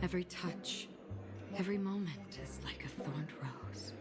Every touch, every moment is like a thorned rose.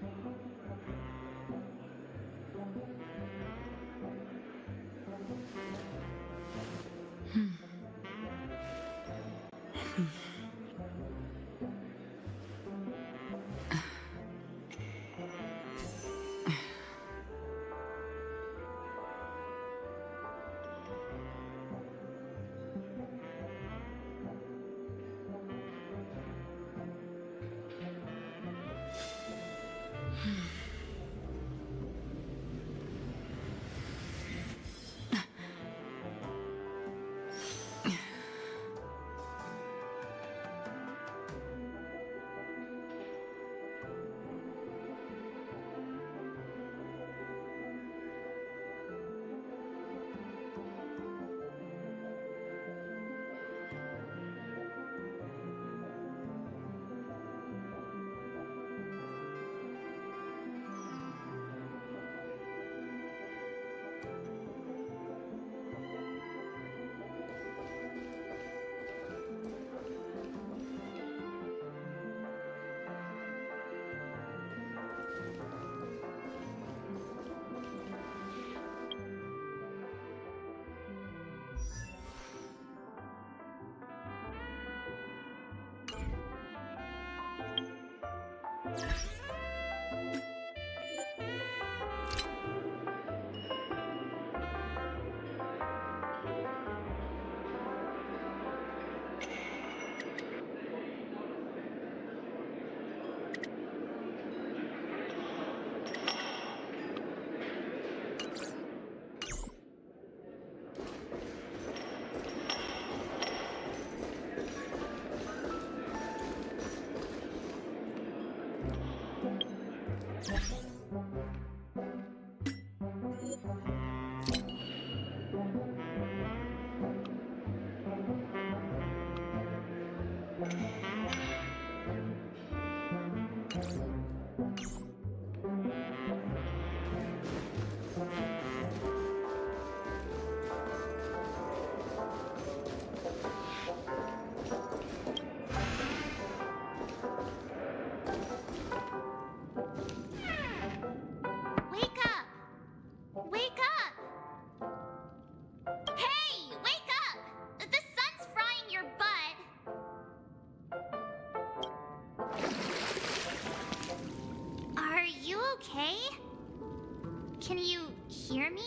Can you hear me?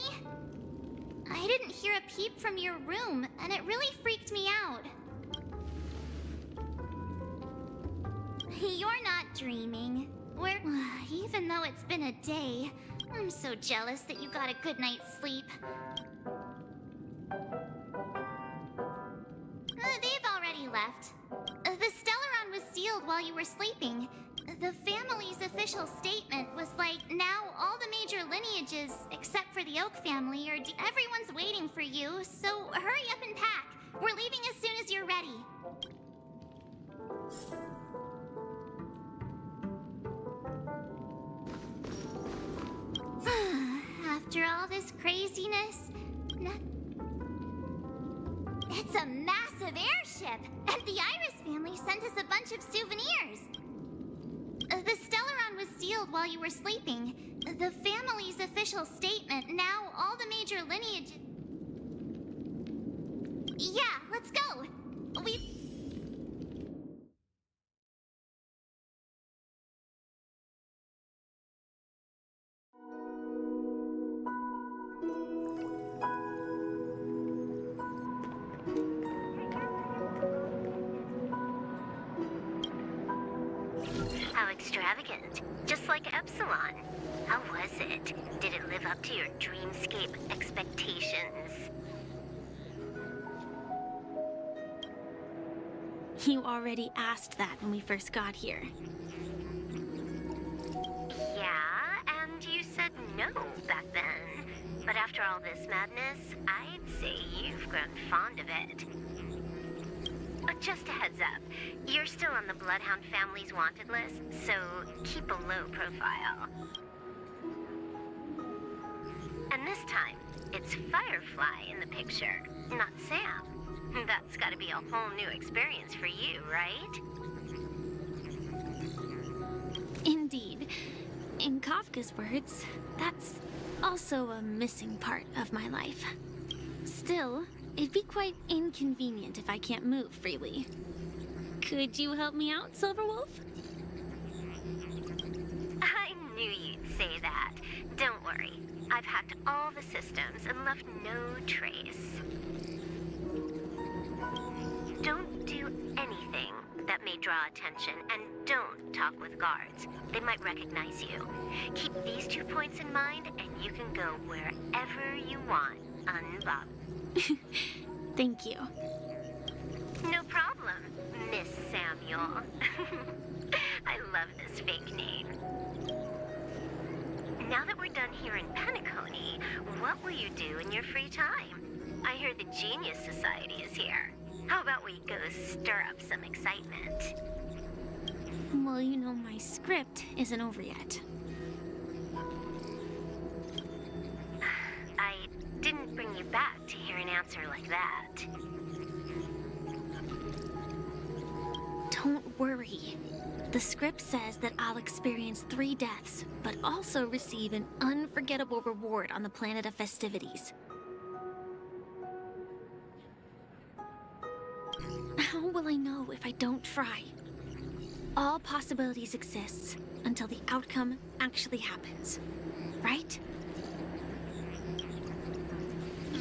I didn't hear a peep from your room, and it really freaked me out. You're not dreaming. Even though it's been a day, I'm so jealous that you got a good night's sleep. They've already left. The Stellaron was sealed while you were sleeping. The family's official statement was like, now all the major lineages, except for the Oak family, everyone's waiting for you, so hurry up and pack. We're leaving as soon as you're ready. After all this craziness, it's a massive airship, and the Iris family sent us a bunch of souvenirs. The Stellaron was sealed while you were sleeping. The family's official statement, now all the major lineages... Yeah, let's go. How extravagant. Just like Epsilon. How was it? Did it live up to your dreamscape expectations? You already asked that when we first got here. Yeah, and you said no back then. But after all this madness, I'd say you've grown fond of it. But just a heads up, you're still on the Bloodhound family's wanted list, so keep a low profile. And this time, it's Firefly in the picture, not Sam. That's gotta be a whole new experience for you, right? Indeed. In Kafka's words, that's also a missing part of my life. Still, it'd be quite inconvenient if I can't move freely. Could you help me out, Silverwolf? I knew you'd say that. Don't worry. I've hacked all the systems and left no trace. Don't do anything that may draw attention, and don't talk with guards. They might recognize you. Keep these 2 points in mind, and you can go wherever you want, unbothered. Thank you. No problem, Miss Samuel. I love this fake name. Now that we're done here in Penacony, what will you do in your free time? I hear the Genius Society is here. How about we go stir up some excitement? Well, you know, my script isn't over yet. I didn't bring you back to hear an answer like that. Don't worry. The script says that I'll experience 3 deaths, but also receive an unforgettable reward on the planet of festivities. How will I know if I don't try? All possibilities exist until the outcome actually happens, right?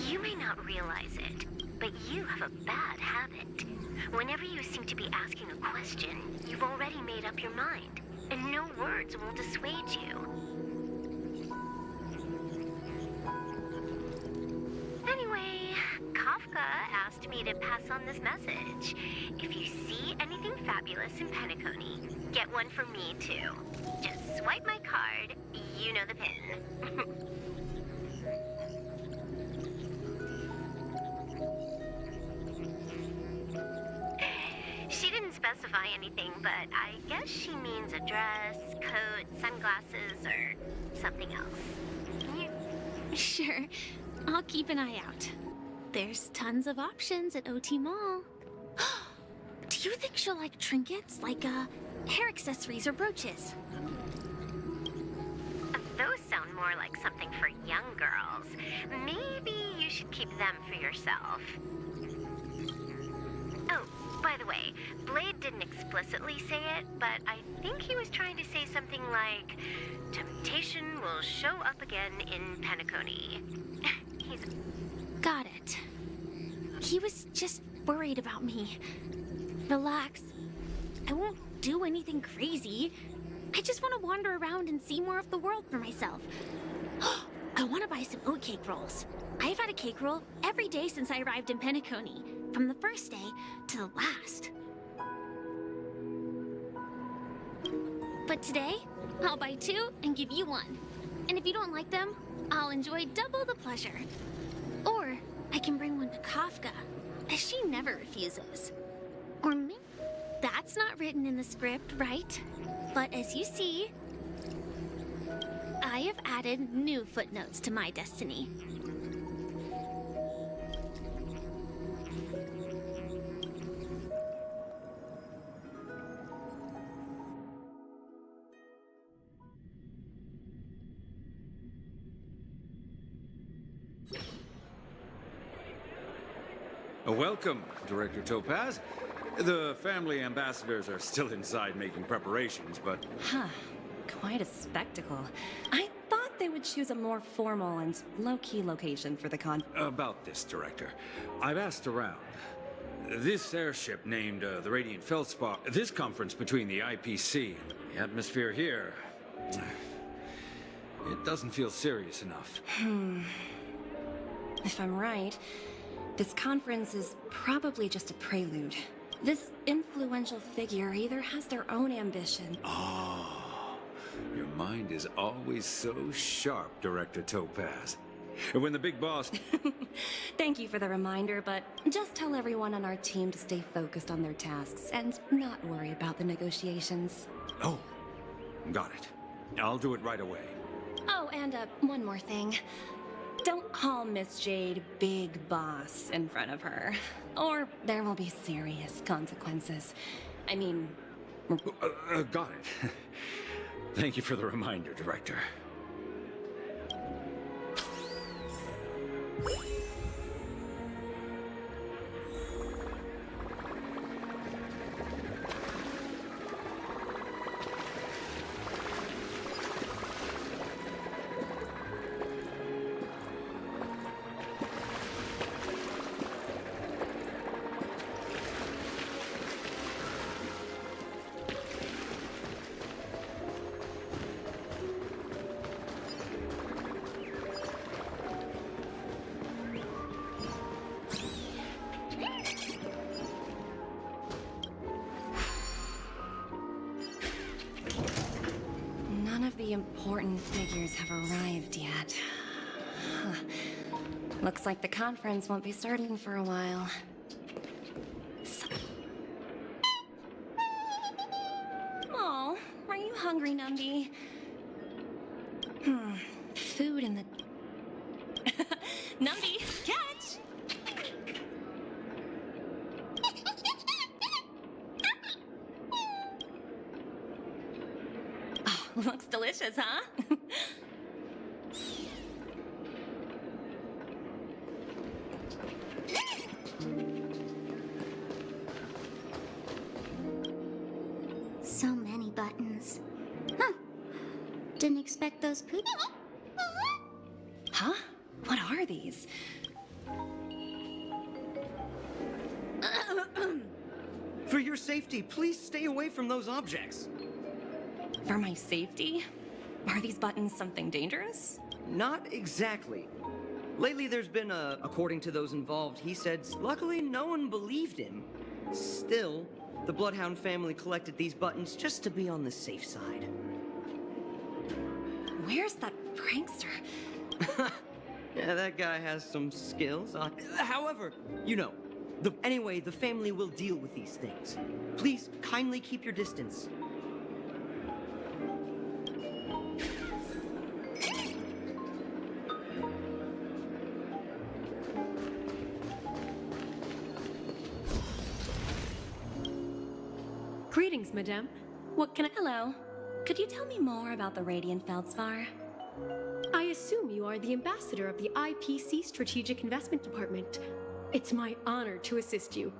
You may not realize it, but you have a bad habit. Whenever you seem to be asking a question, you've already made up your mind, and no words will dissuade you. Anyway, Kafka asked me to pass on this message. If you see anything fabulous in Penacony, get one for me too. Just swipe my card, you know the pin. She didn't specify anything, but I guess she means a dress, coat, sunglasses, or something else. Sure, I'll keep an eye out. There's tons of options at OT Mall. Do you think she'll like trinkets, like hair accessories or brooches? Those sound more like something for young girls. Maybe you should keep them for yourself. Oh, by the way, Blade didn't explicitly say it, but I think he was trying to say something like, temptation will show up again in Penacony. He's... Got it. He was just worried about me. Relax. I won't do anything crazy. I just want to wander around and see more of the world for myself. I want to buy some oatcake rolls. I've had a cake roll every day since I arrived in Penacony, from the first day to the last. But today, I'll buy 2 and give you 1. And if you don't like them, I'll enjoy double the pleasure. Or I can bring one to Kafka, as she never refuses. Or maybe that's not written in the script, right? But as you see, I have added new footnotes to my destiny. Welcome, Director Topaz. The family ambassadors are still inside making preparations, but... Huh. Quite a spectacle. I thought they would choose a more formal and low-key location for the con... About this, Director. I've asked around. This airship named the Radiant Feldspar, this conference between the IPC and the atmosphere here, it doesn't feel serious enough. If I'm right, this conference is probably just a prelude. This influential figure either has their own ambition... Oh, your mind is always so sharp, Director Topaz. And when the big boss... Thank you for the reminder, but just tell everyone on our team to stay focused on their tasks and not worry about the negotiations. Oh, got it. I'll do it right away. Oh, and one more thing. Don't call Miss Jade Big Boss in front of her, or there will be serious consequences. I mean... Got it. Thank you for the reminder, Director. None of the important figures have arrived yet. Huh. Looks like the conference won't be starting for a while. Oh, are you hungry, Numby? Food in the... Numby, catch! Oh, looks delicious, huh? So many buttons. Huh. Didn't expect those poop. Huh? What are these? For your safety, please stay away from those objects. For my safety? Are these buttons something dangerous? Not exactly. Lately there's been according to those involved, he said, luckily no one believed him. Still, the Bloodhound family collected these buttons just to be on the safe side. Where's that prankster? Yeah, that guy has some skills. However, you know, anyway, the family will deal with these things. Please kindly keep your distance. Greetings, madame. What can I... Hello. Could you tell me more about the Radiant Feldspar? I assume you are the ambassador of the IPC Strategic Investment Department. It's my honor to assist you.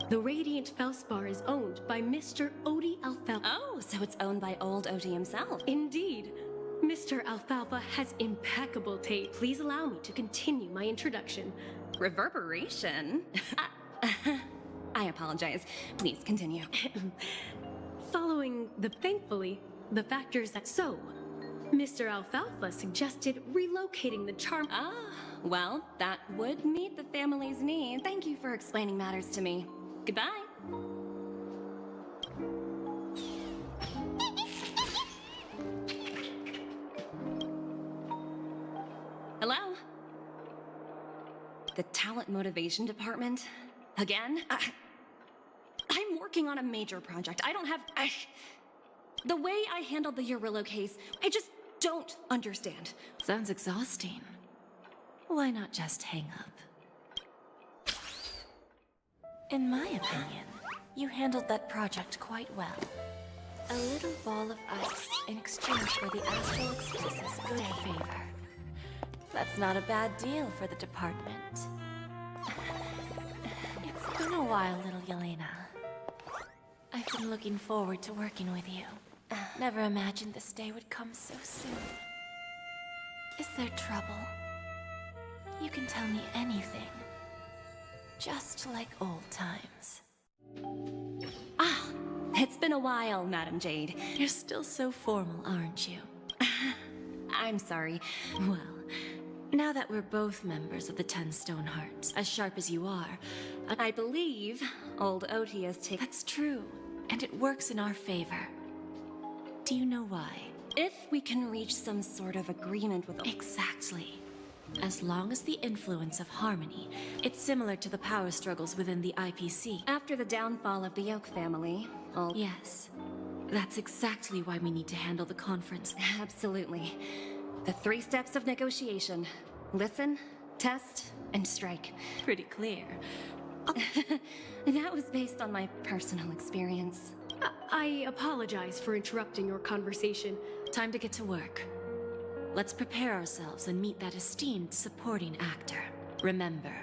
The Radiant Feldspar is owned by Mr. Odie Alfalfa. Oh, so it's owned by old Odie himself. Indeed. Mr. Alfalfa has impeccable taste. Please allow me to continue my introduction. Reverberation? I apologize. Please continue. Following thankfully, the factors that so, Mr. Alfalfa suggested relocating the charm. Ah, well, that would meet the family's need. Thank you for explaining matters to me. Goodbye. Hello? The Talent Motivation Department? Again? I'm working on a major project. I don't have... The way I handled the Urillo case, I just don't understand. Sounds exhausting. Why not just hang up? In my opinion, you handled that project quite well. A little ball of ice in exchange for the Astral Express's good favor. That's not a bad deal for the department. It's been a while, little Yelena. I've been looking forward to working with you. Never imagined this day would come so soon. Is there trouble? You can tell me anything. Just like old times. Ah, it's been a while, Madam Jade. You're still so formal, aren't you? I'm sorry. Well, now that we're both members of the 10 Stone Hearts, as sharp as you are, I believe old Oti has taken... That's true, and it works in our favor. Do you know why? If we can reach some sort of agreement with... Exactly. As long as the influence of harmony, it's similar to the power struggles within the IPC. After the downfall of the Yoke family, Yes. That's exactly why we need to handle the conference. Absolutely. The 3 steps of negotiation. Listen, test, and strike. Pretty clear. That was based on my personal experience. I apologize for interrupting your conversation. Time to get to work. Let's prepare ourselves and meet that esteemed supporting actor. Remember,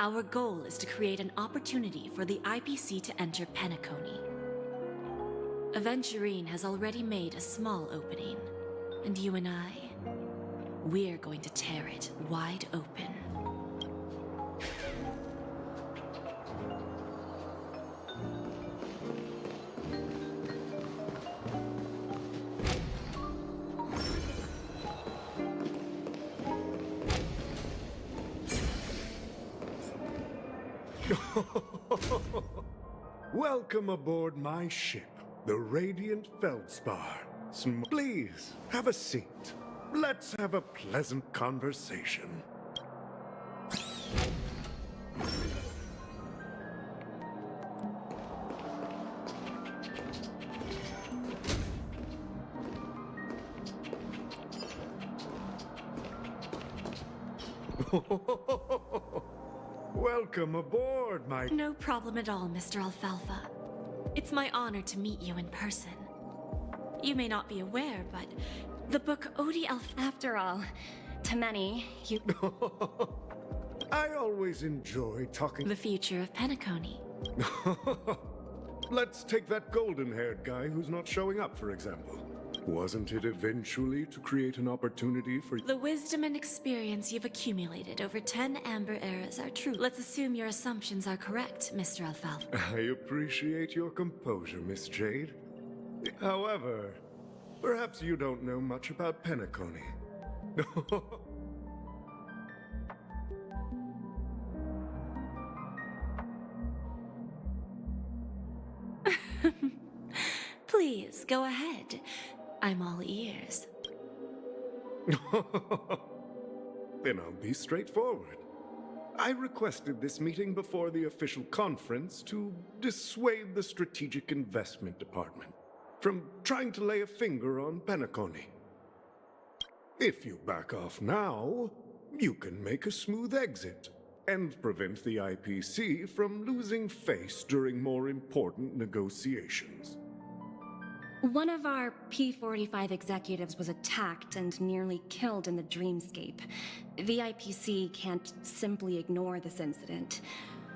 our goal is to create an opportunity for the IPC to enter Penacony. Aventurine has already made a small opening, and you and I, we're going to tear it wide open. Welcome aboard my ship, the Radiant Feldspar. Please, have a seat. Let's have a pleasant conversation. Welcome aboard, my... No problem at all, Mr. Alfalfa. It's my honor to meet you in person. You may not be aware, but the book After all, to many, you... I always enjoy talking... the future of Penacony. Let's take that golden-haired guy who's not showing up, for example. Wasn't it eventually to create an opportunity for... The wisdom and experience you've accumulated over 10 Amber Eras are true. Let's assume your assumptions are correct, Mr. Alfalfa. I appreciate your composure, Miss Jade. However, perhaps you don't know much about Penacony. Please, go ahead. I'm all ears. Then I'll be straightforward. I requested this meeting before the official conference to dissuade the Strategic Investment Department from trying to lay a finger on Penacony. If you back off now, you can make a smooth exit and prevent the IPC from losing face during more important negotiations. One of our P-45 executives was attacked and nearly killed in the dreamscape. The IPC can't simply ignore this incident.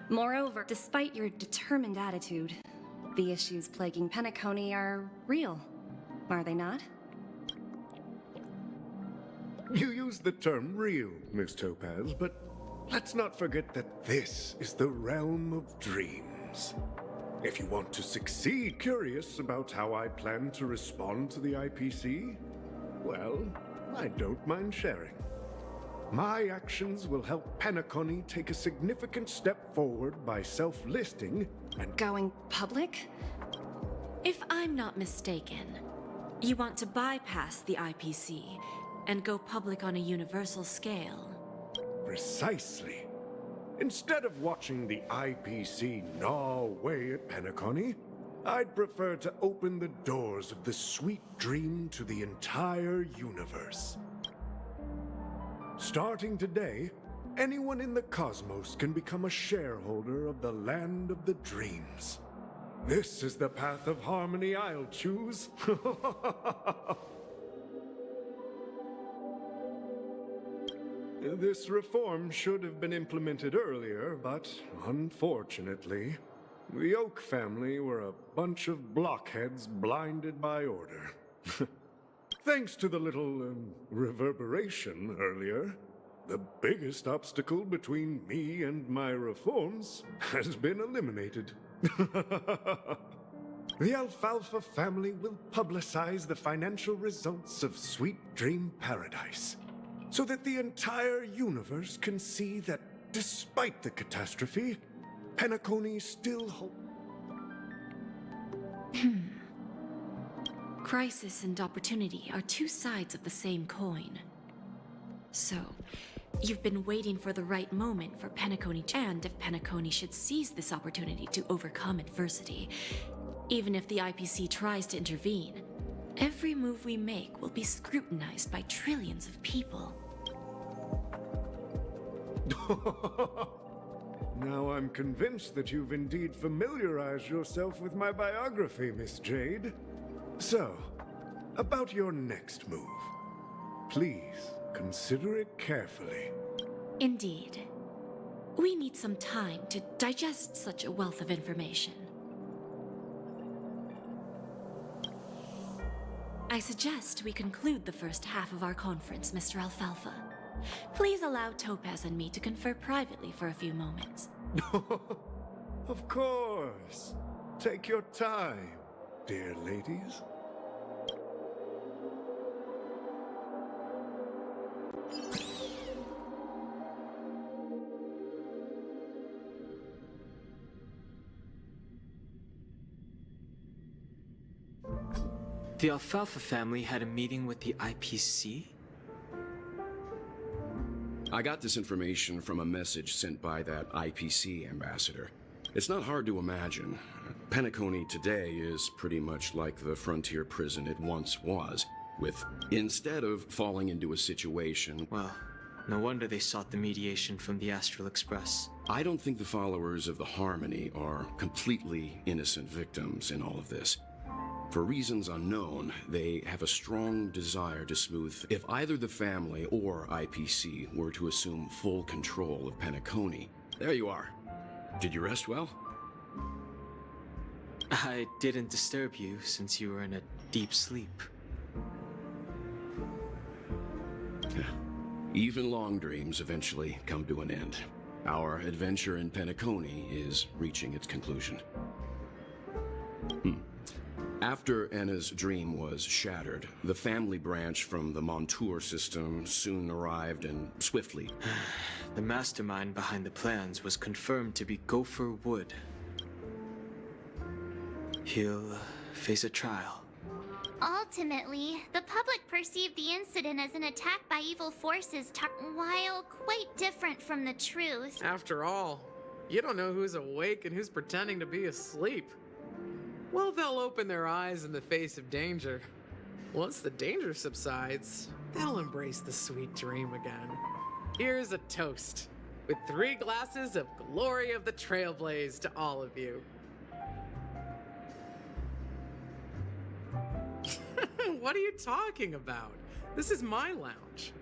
Moreover, despite your determined attitude, the issues plaguing Penacony are real, are they not? You use the term real, Miss Topaz, but let's not forget that this is the realm of dreams. If you want to succeed, curious about how I plan to respond to the IPC? Well, I don't mind sharing. My actions will help Penacony take a significant step forward by self-listing and... Going public? If I'm not mistaken, you want to bypass the IPC and go public on a universal scale. Precisely. Instead of watching the IPC gnaw away at Penacony, I'd prefer to open the doors of the sweet dream to the entire universe. Starting today, anyone in the cosmos can become a shareholder of the land of the dreams. This is the path of harmony I'll choose. This reform should have been implemented earlier, but unfortunately, the Oak family were a bunch of blockheads blinded by order. Thanks to the little reverberation earlier, the biggest obstacle between me and my reforms has been eliminated. The Alfalfa family will publicize the financial results of Sweet Dream Paradise, so that the entire universe can see that despite the catastrophe, Penacony still holds. Crisis and opportunity are two sides of the same coin. So, you've been waiting for the right moment for Penacony, and if Penacony should seize this opportunity to overcome adversity, even if the IPC tries to intervene, Every move we make will be scrutinized by trillions of people. Now I'm convinced that you've indeed familiarized yourself with my biography, Miss Jade. So, about your next move. Please, consider it carefully. Indeed. We need some time to digest such a wealth of information. I suggest we conclude the first half of our conference, Mr. Alfalfa. Please allow Topaz and me to confer privately for a few moments. Of course. Take your time, dear ladies. The Alfalfa family had a meeting with the IPC? I got this information from a message sent by that IPC ambassador. It's not hard to imagine. Penacony today is pretty much like the frontier prison it once was, with instead of falling into a situation... Well, no wonder they sought the mediation from the Astral Express. I don't think the followers of the Harmony are completely innocent victims in all of this. For reasons unknown, they have a strong desire to smooth if either the family or IPC were to assume full control of Penacony. There you are. Did you rest well? I didn't disturb you since you were in a deep sleep. Even long dreams eventually come to an end. Our adventure in Penacony is reaching its conclusion. After Anna's dream was shattered, the family branch from the Montour system soon arrived and swiftly. The mastermind behind the plans was confirmed to be Gopher Wood. He'll face a trial. Ultimately, the public perceived the incident as an attack by evil forces, while quite different from the truth. After all, you don't know who's awake and who's pretending to be asleep. Well, they'll open their eyes in the face of danger. Once the danger subsides, they'll embrace the sweet dream again. Here's a toast, with 3 glasses of glory of the Trailblaze to all of you. What are you talking about? This is my lounge.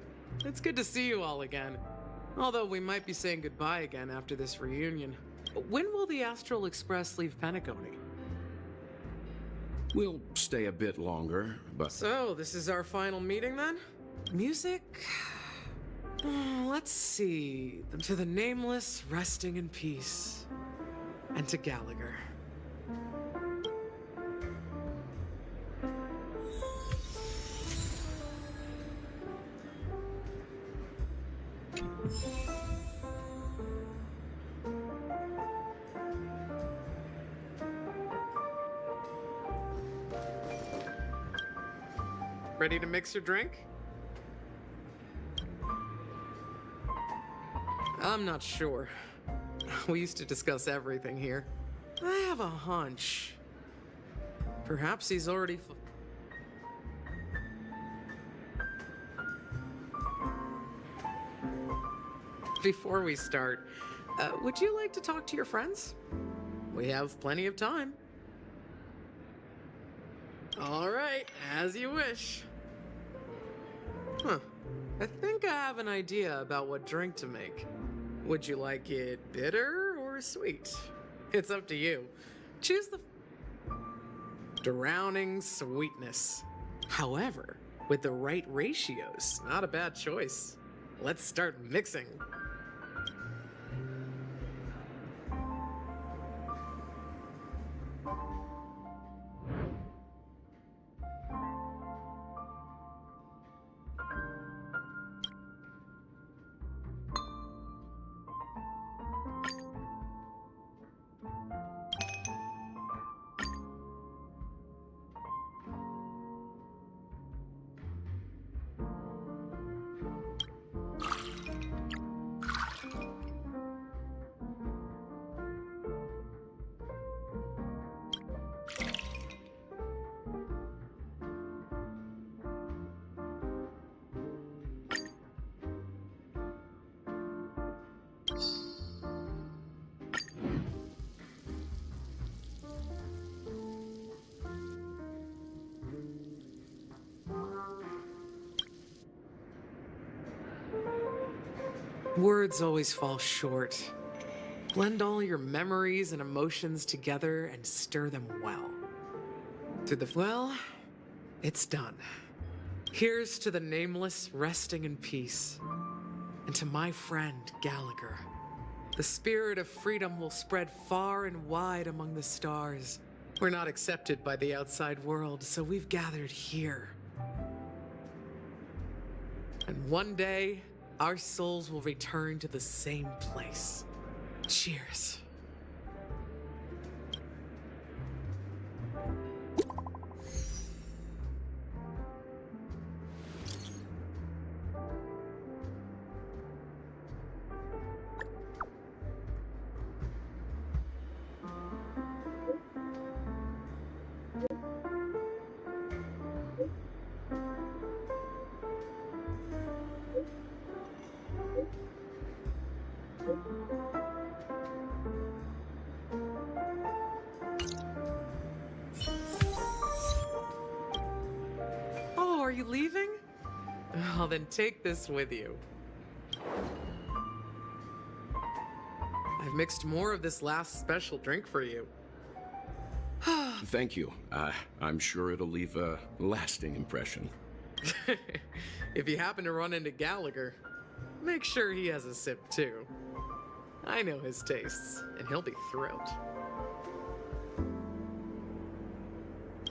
It's good to see you all again. Although we might be saying goodbye again after this reunion. When will the Astral Express leave Penacony? We'll stay a bit longer, but... So, this is our final meeting then? Music? Let's see. To the Nameless, resting in peace. And to Gallagher. Ready to mix your drink? I'm not sure. We used to discuss everything here. I have a hunch. Perhaps he's already... Before we start, would you like to talk to your friends? We have plenty of time. All right, as you wish. I think I have an idea about what drink to make. Would you like it bitter or sweet? It's up to you. Choose the drowning sweetness. However, with the right ratios, not a bad choice. Let's start mixing. Words always fall short. Blend all your memories and emotions together and stir them well. Well, it's done. Here's to the nameless resting in peace. And to my friend, Gallagher. The spirit of freedom will spread far and wide among the stars. We're not accepted by the outside world, so we've gathered here. And one day, our souls will return to the same place. Cheers. Oh, are you leaving? Well, then take this with you. I've mixed more of this last special drink for you. Thank you. I'm sure it'll leave a lasting impression. If you happen to run into Gallagher, make sure he has a sip too. I know his tastes, and he'll be thrilled.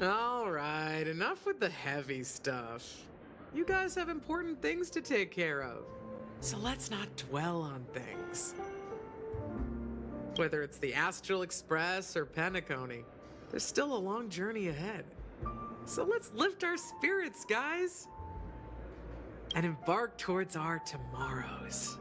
All right, enough with the heavy stuff. You guys have important things to take care of, so let's not dwell on things. Whether it's the Astral Express or Penacony, there's still a long journey ahead. So let's lift our spirits, guys, and embark towards our tomorrows.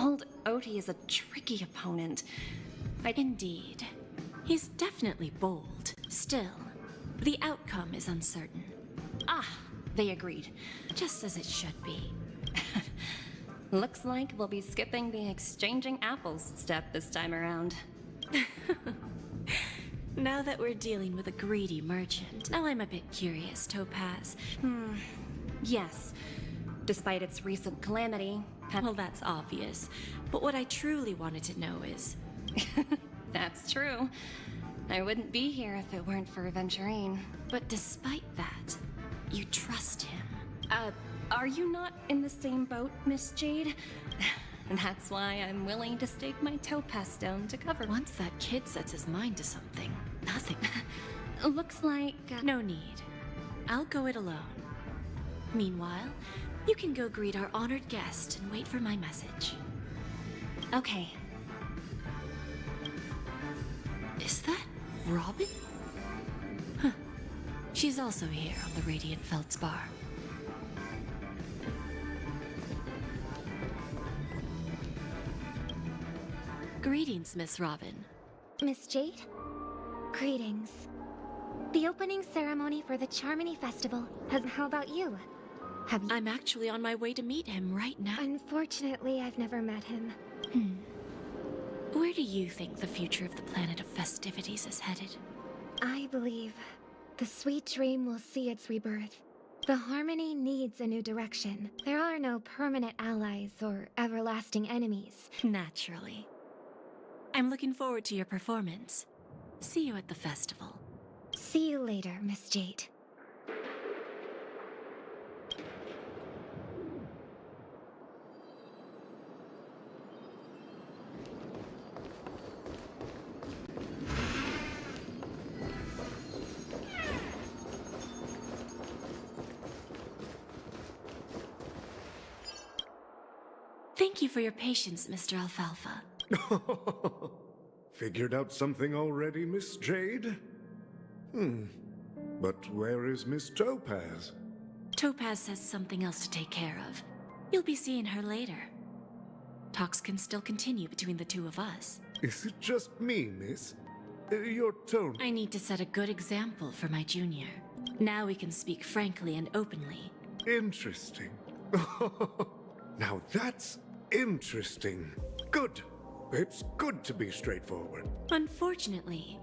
Old Odie is a tricky opponent. Indeed. He's definitely bold. Still, the outcome is uncertain. They agreed. Just as it should be. Looks like we'll be skipping the exchanging apples step this time around. Now that we're dealing with a greedy merchant, now I'm a bit curious, Topaz. Yes. Despite its recent calamity, Well, that's obvious. But what I truly wanted to know is... That's true. I wouldn't be here if it weren't for Aventurine. But despite that, you trust him. Are you not in the same boat, Miss Jade? That's why I'm willing to stake my topaz stone to cover. Once that kid sets his mind to something, nothing. Looks like... No need. I'll go it alone. Meanwhile, you can go greet our honored guest and wait for my message. Okay. Is that Robin? Huh. She's also here on the Radiant Feldspar. Greetings, Miss Robin. Miss Jade? Greetings. The opening ceremony for the Charmony Festival has... How about you? Have you... I'm actually on my way to meet him right now. Unfortunately, I've never met him. Where do you think the future of the planet of festivities is headed? I believe the sweet dream will see its rebirth. The Harmony needs a new direction. There are no permanent allies or everlasting enemies. Naturally. I'm looking forward to your performance. See you at the festival. See you later, Miss Jade. Thank you for your patience, Mr. Alfalfa. Figured out something already, Miss Jade? But where is Miss Topaz? Topaz has something else to take care of. You'll be seeing her later. Talks can still continue between the two of us. Is it just me, miss? Your tone... I need to set a good example for my junior. Now we can speak frankly and openly. Interesting. Now that's interesting. Good. it's good to be straightforward. Unfortunately,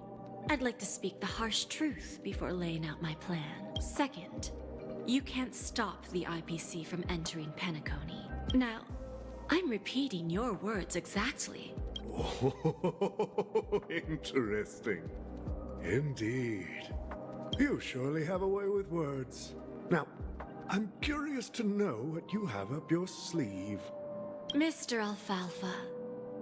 I'd like to speak the harsh truth before laying out my plan. Second, you can't stop the IPC from entering Penacony. Now, I'm repeating your words exactly. Oh, interesting. Indeed. You surely have a way with words. Now, I'm curious to know what you have up your sleeve. Mr. Alfalfa,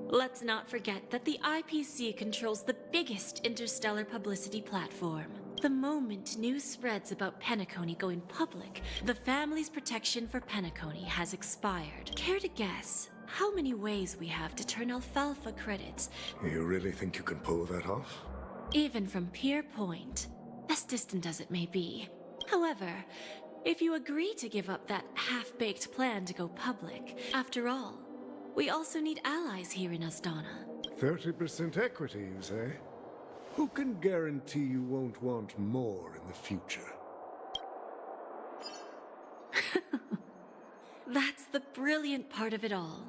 let's not forget that the IPC controls the biggest interstellar publicity platform. The moment news spreads about Penacony going public, the family's protection for Penacony has expired. Care to guess how many ways we have to turn Alfalfa credits, You really think you can pull that off? even from Pier Point, as distant as it may be? However, if you agree to give up that half-baked plan to go public, after all, we also need allies here in Asdana. 30% equity, you say? Who can guarantee you won't want more in the future? That's the brilliant part of it all.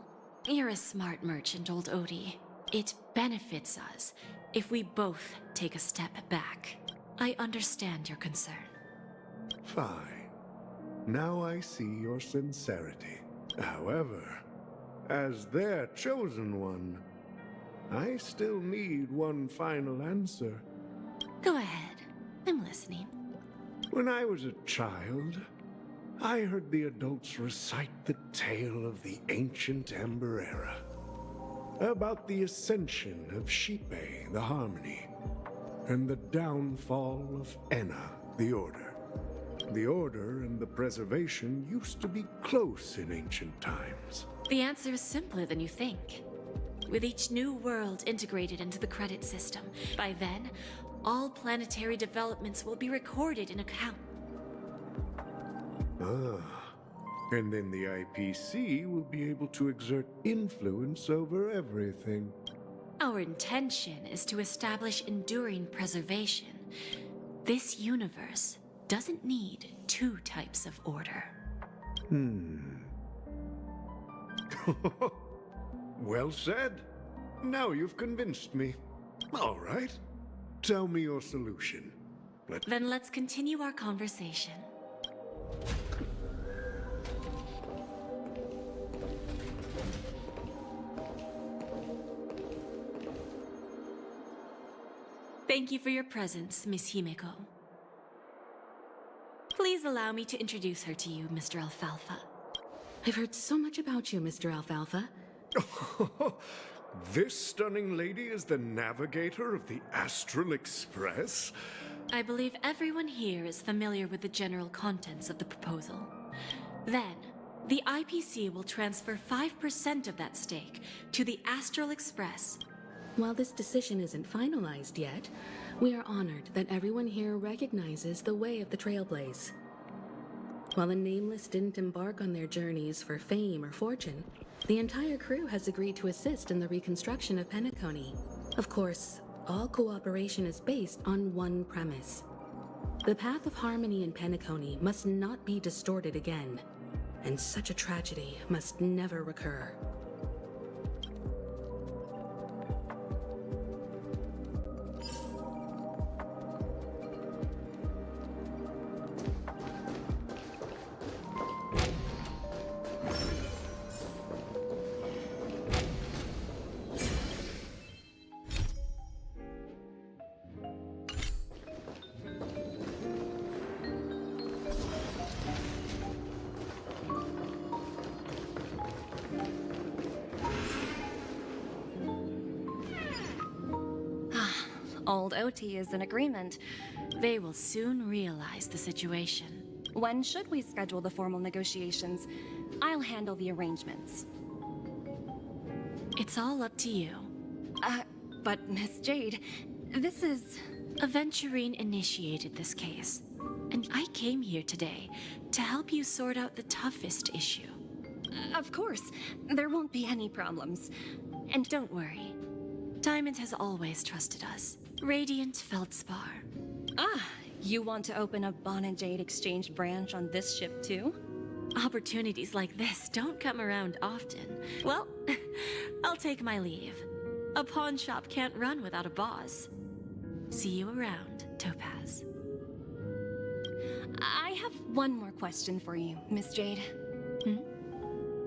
You're a smart merchant, old Odie. It benefits us if we both take a step back. I understand your concern. Fine. Now I see your sincerity. However, as their chosen one, I still need one final answer. Go ahead. I'm listening. When I was a child, I heard the adults recite the tale of the ancient Ember Era. About the ascension of Shipe, the Harmony, and the downfall of Enna, the Order. The Order and the Preservation used to be close in ancient times. The answer is simpler than you think. With each new world integrated into the credit system, by then, all planetary developments will be recorded in account. And then the IPC will be able to exert influence over everything. Our intention is to establish enduring preservation. This universe doesn't need two types of order. Well said. Now you've convinced me. All right. Tell me your solution. Then let's continue our conversation. Thank you for your presence, Miss Himeko. Please allow me to introduce her to you, Mr. Alfalfa. I've heard so much about you, Mr. Alfalfa. This stunning lady is the navigator of the Astral Express? I believe everyone here is familiar with the general contents of the proposal. Then, the IPC will transfer 5% of that stake to the Astral Express. While this decision isn't finalized yet, we are honored that everyone here recognizes the way of the Trailblaze. While the Nameless didn't embark on their journeys for fame or fortune, the entire crew has agreed to assist in the reconstruction of Penacony. Of course, all cooperation is based on one premise. The path of harmony in Penacony must not be distorted again, and such a tragedy must never recur. Old OT is in agreement. They will soon realize the situation. When should we schedule the formal negotiations? I'll handle the arrangements. It's all up to you. But Miss Jade, this is... Aventurine initiated this case, and I came here today to help you sort out the toughest issue. Of course, there won't be any problems. And don't worry, Diamond has always trusted us. Radiant Feldspar. You want to open a Bon and Jade exchange branch on this ship too? Opportunities like this don't come around often. Well, I'll take my leave. A pawn shop can't run without a boss. See you around, Topaz. I have one more question for you, Miss Jade.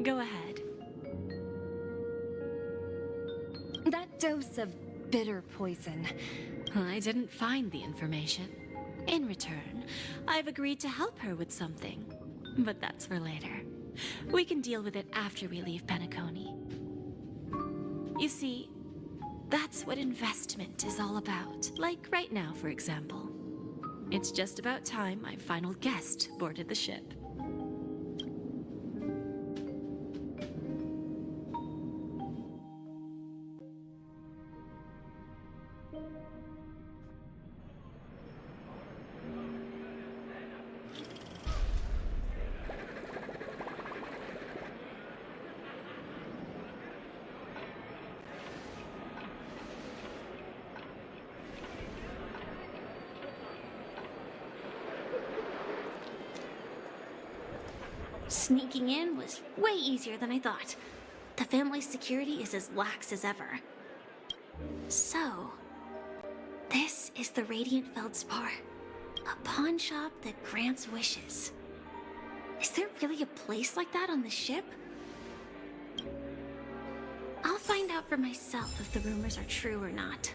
Go ahead. That dose of bitter poison. I didn't find the information. In return, I've agreed to help her with something. But that's for later. We can deal with it after we leave Penacony. You see, that's what investment is all about. Like right now, for example. It's just about time my final guest boarded the ship. Sneaking in was way easier than I thought. The family's security is as lax as ever. So, this is the Radiant Feldspar, a pawn shop that grants wishes. Is there really a place like that on the ship? I'll find out for myself if the rumors are true or not.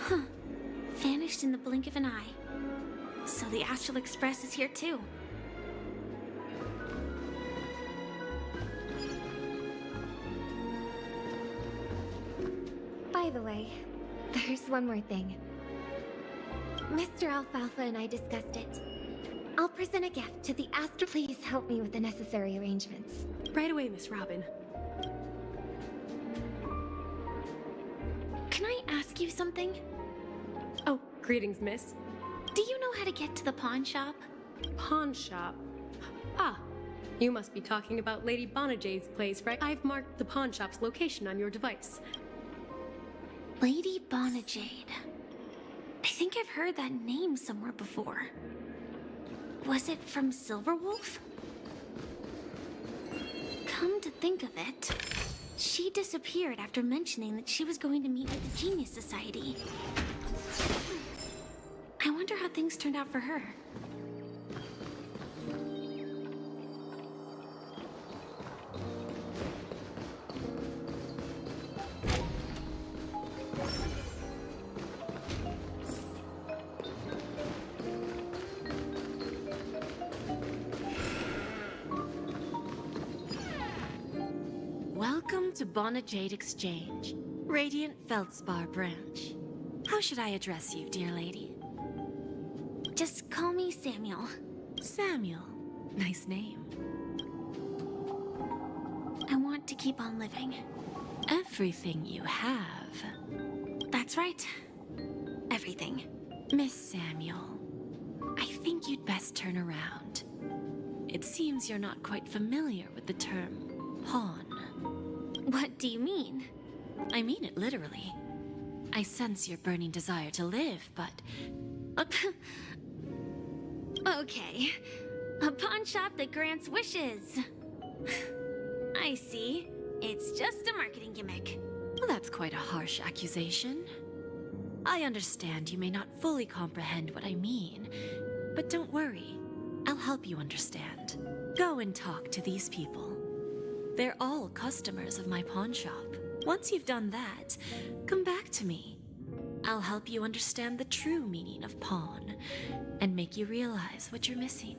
Huh. Vanished in the blink of an eye. So the Astral Express is here too. By the way, there's one more thing. Mr. Alfalfa and I discussed it. I'll present a gift to the Astral. Please help me with the necessary arrangements. Right away, Miss Robin. Can I ask you something? Oh, greetings, miss. Do you know how to get to the pawn shop? Pawn shop? Ah, you must be talking about Lady Bonajade's place, right? I've marked the pawn shop's location on your device. Lady Bonajade. I think I've heard that name somewhere before. Was it from Silverwolf? Come to think of it, she disappeared after mentioning that she was going to meet with the Genius Society. I wonder how things turned out for her. Welcome to Bonajade Exchange, Radiant Feldspar branch. How should I address you, dear lady? Just call me Samuel. Samuel. Nice name. I want to keep on living. Everything you have. That's right. Everything. Miss Samuel, I think you'd best turn around. It seems you're not quite familiar with the term pawn. What do you mean? I mean it literally. I sense your burning desire to live, but... Okay. A pawn shop that grants wishes. I see. It's just a marketing gimmick. Well, that's quite a harsh accusation. I understand you may not fully comprehend what I mean, but don't worry. I'll help you understand. Go and talk to these people. They're all customers of my pawn shop. Once you've done that, come back to me. I'll help you understand the true meaning of pawn and make you realize what you're missing.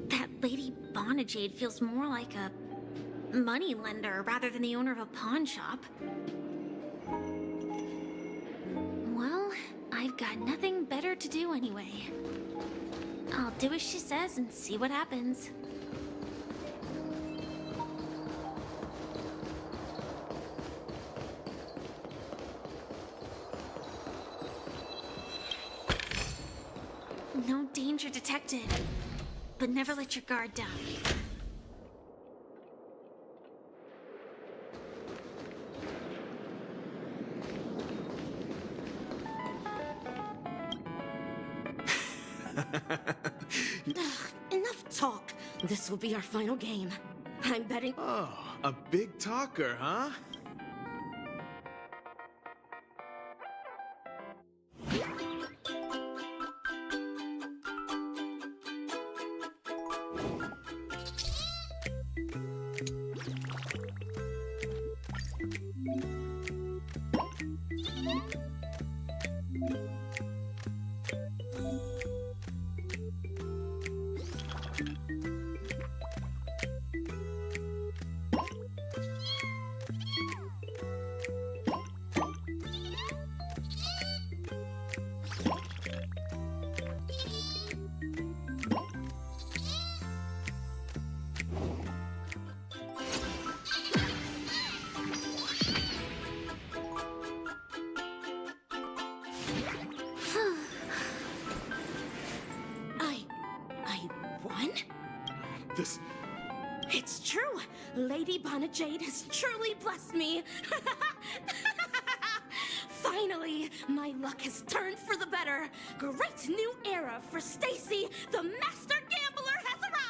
That Lady Bonajade feels more like a money lender rather than the owner of a pawn shop. Well, I've got nothing better to do anyway. I'll do as she says and see what happens. No danger detected, but never let your guard down. Enough talk. This will be our final game. I'm betting. Oh, a big talker, huh? This... It's true! Lady Bonajade has truly blessed me! Finally, my luck has turned for the better! Great new era for Stacy! The Master Gambler has arrived!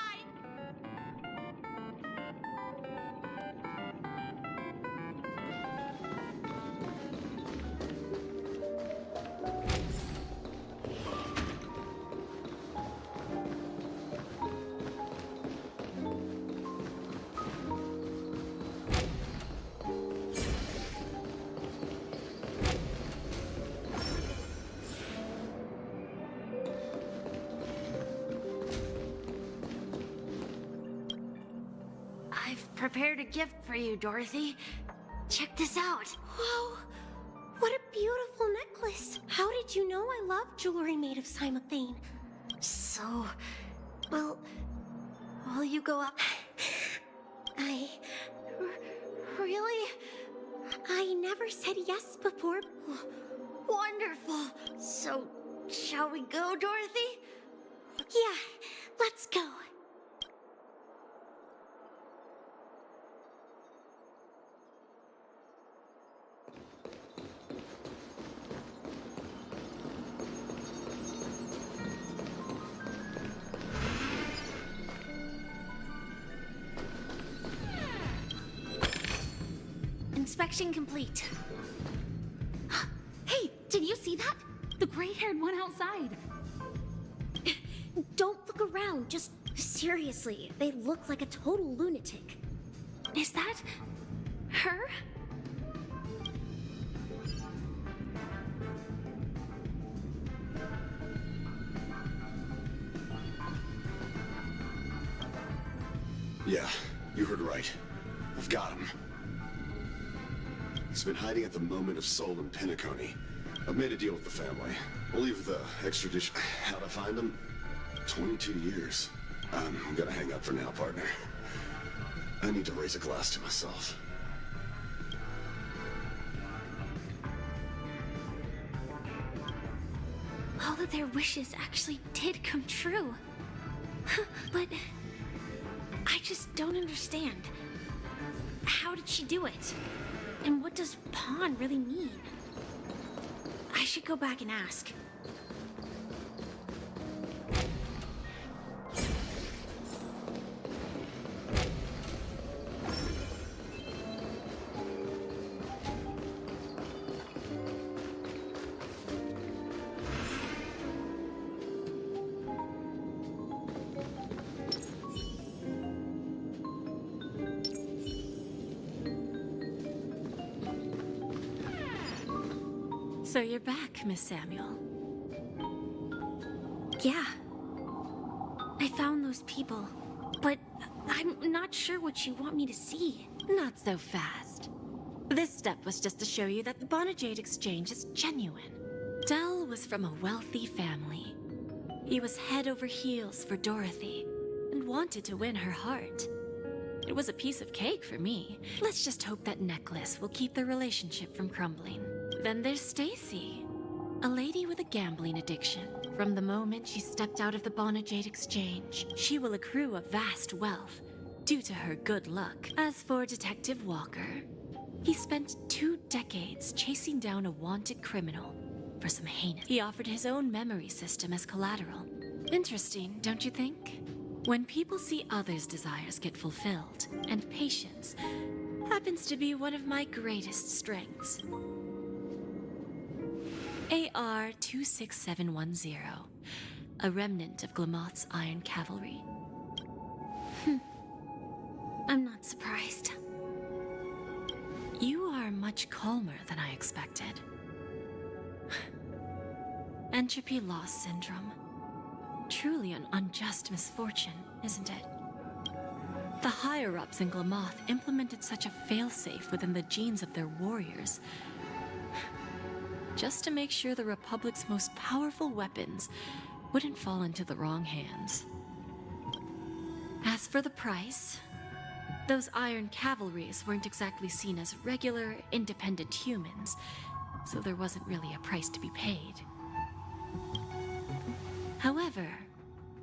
prepared a gift for you, Dorothy. Check this out. Whoa! What a beautiful necklace! How did you know I love jewelry made of cymophane? So, will you go up? Really? I never said yes before. Wonderful. So, shall we go, Dorothy? Yeah, let's go. Inspection complete. Hey, did you see that? The gray-haired one outside. Don't look around, just seriously. They look like a total lunatic. Is that her? Yeah, you heard right. I've got him. He's been hiding at the Moment of Soul in Penacony. I've made a deal with the family. We'll leave the extradition. How'd I find him? 22 years. I'm gonna hang up for now, partner. I need to raise a glass to myself. All of their wishes actually did come true. But I just don't understand. How did she do it? And what does pawn really mean? I should go back and ask. So you're back, Miss Samuel. Yeah. I found those people, but I'm not sure what you want me to see. Not so fast. This step was just to show you that the Bonajade exchange is genuine. Dell was from a wealthy family. He was head over heels for Dorothy and wanted to win her heart. It was a piece of cake for me. Let's just hope that necklace will keep the relationship from crumbling. Then there's Stacy, a lady with a gambling addiction. From the moment she stepped out of the Bonajade exchange, she will accrue a vast wealth due to her good luck. As for Detective Walker, he spent 2 decades chasing down a wanted criminal for some heinous. He offered his own memory system as collateral. Interesting, don't you think? When people see others' desires get fulfilled, and patience happens to be one of my greatest strengths. AR 26710, a remnant of Glamoth's Iron Cavalry. I'm not surprised. You are much calmer than I expected. Entropy loss syndrome. Truly an unjust misfortune, isn't it? The higher-ups in Glamoth implemented such a failsafe within the genes of their warriors, just to make sure the Republic's most powerful weapons wouldn't fall into the wrong hands. As for the price, those Iron Cavalries weren't exactly seen as regular, independent humans, so there wasn't really a price to be paid. However,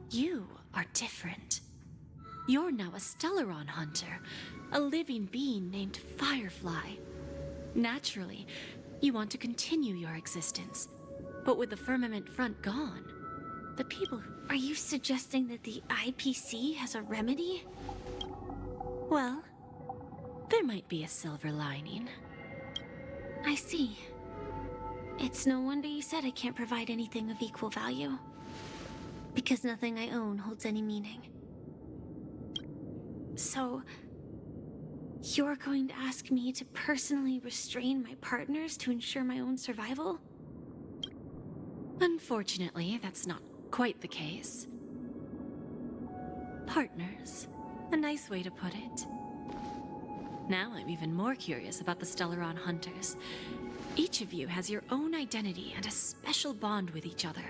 you are different. You're now a Stellaron hunter, a living being named Firefly. Naturally, you want to continue your existence, but with the Firmament Front gone, the people who... Are you suggesting that the IPC has a remedy? Well, there might be a silver lining. I see. It's no wonder you said I can't provide anything of equal value. Because nothing I own holds any meaning. So, you're going to ask me to personally restrain my partners to ensure my own survival? Unfortunately, that's not quite the case. Partners. A nice way to put it. Now I'm even more curious about the Stellaron Hunters. Each of you has your own identity and a special bond with each other.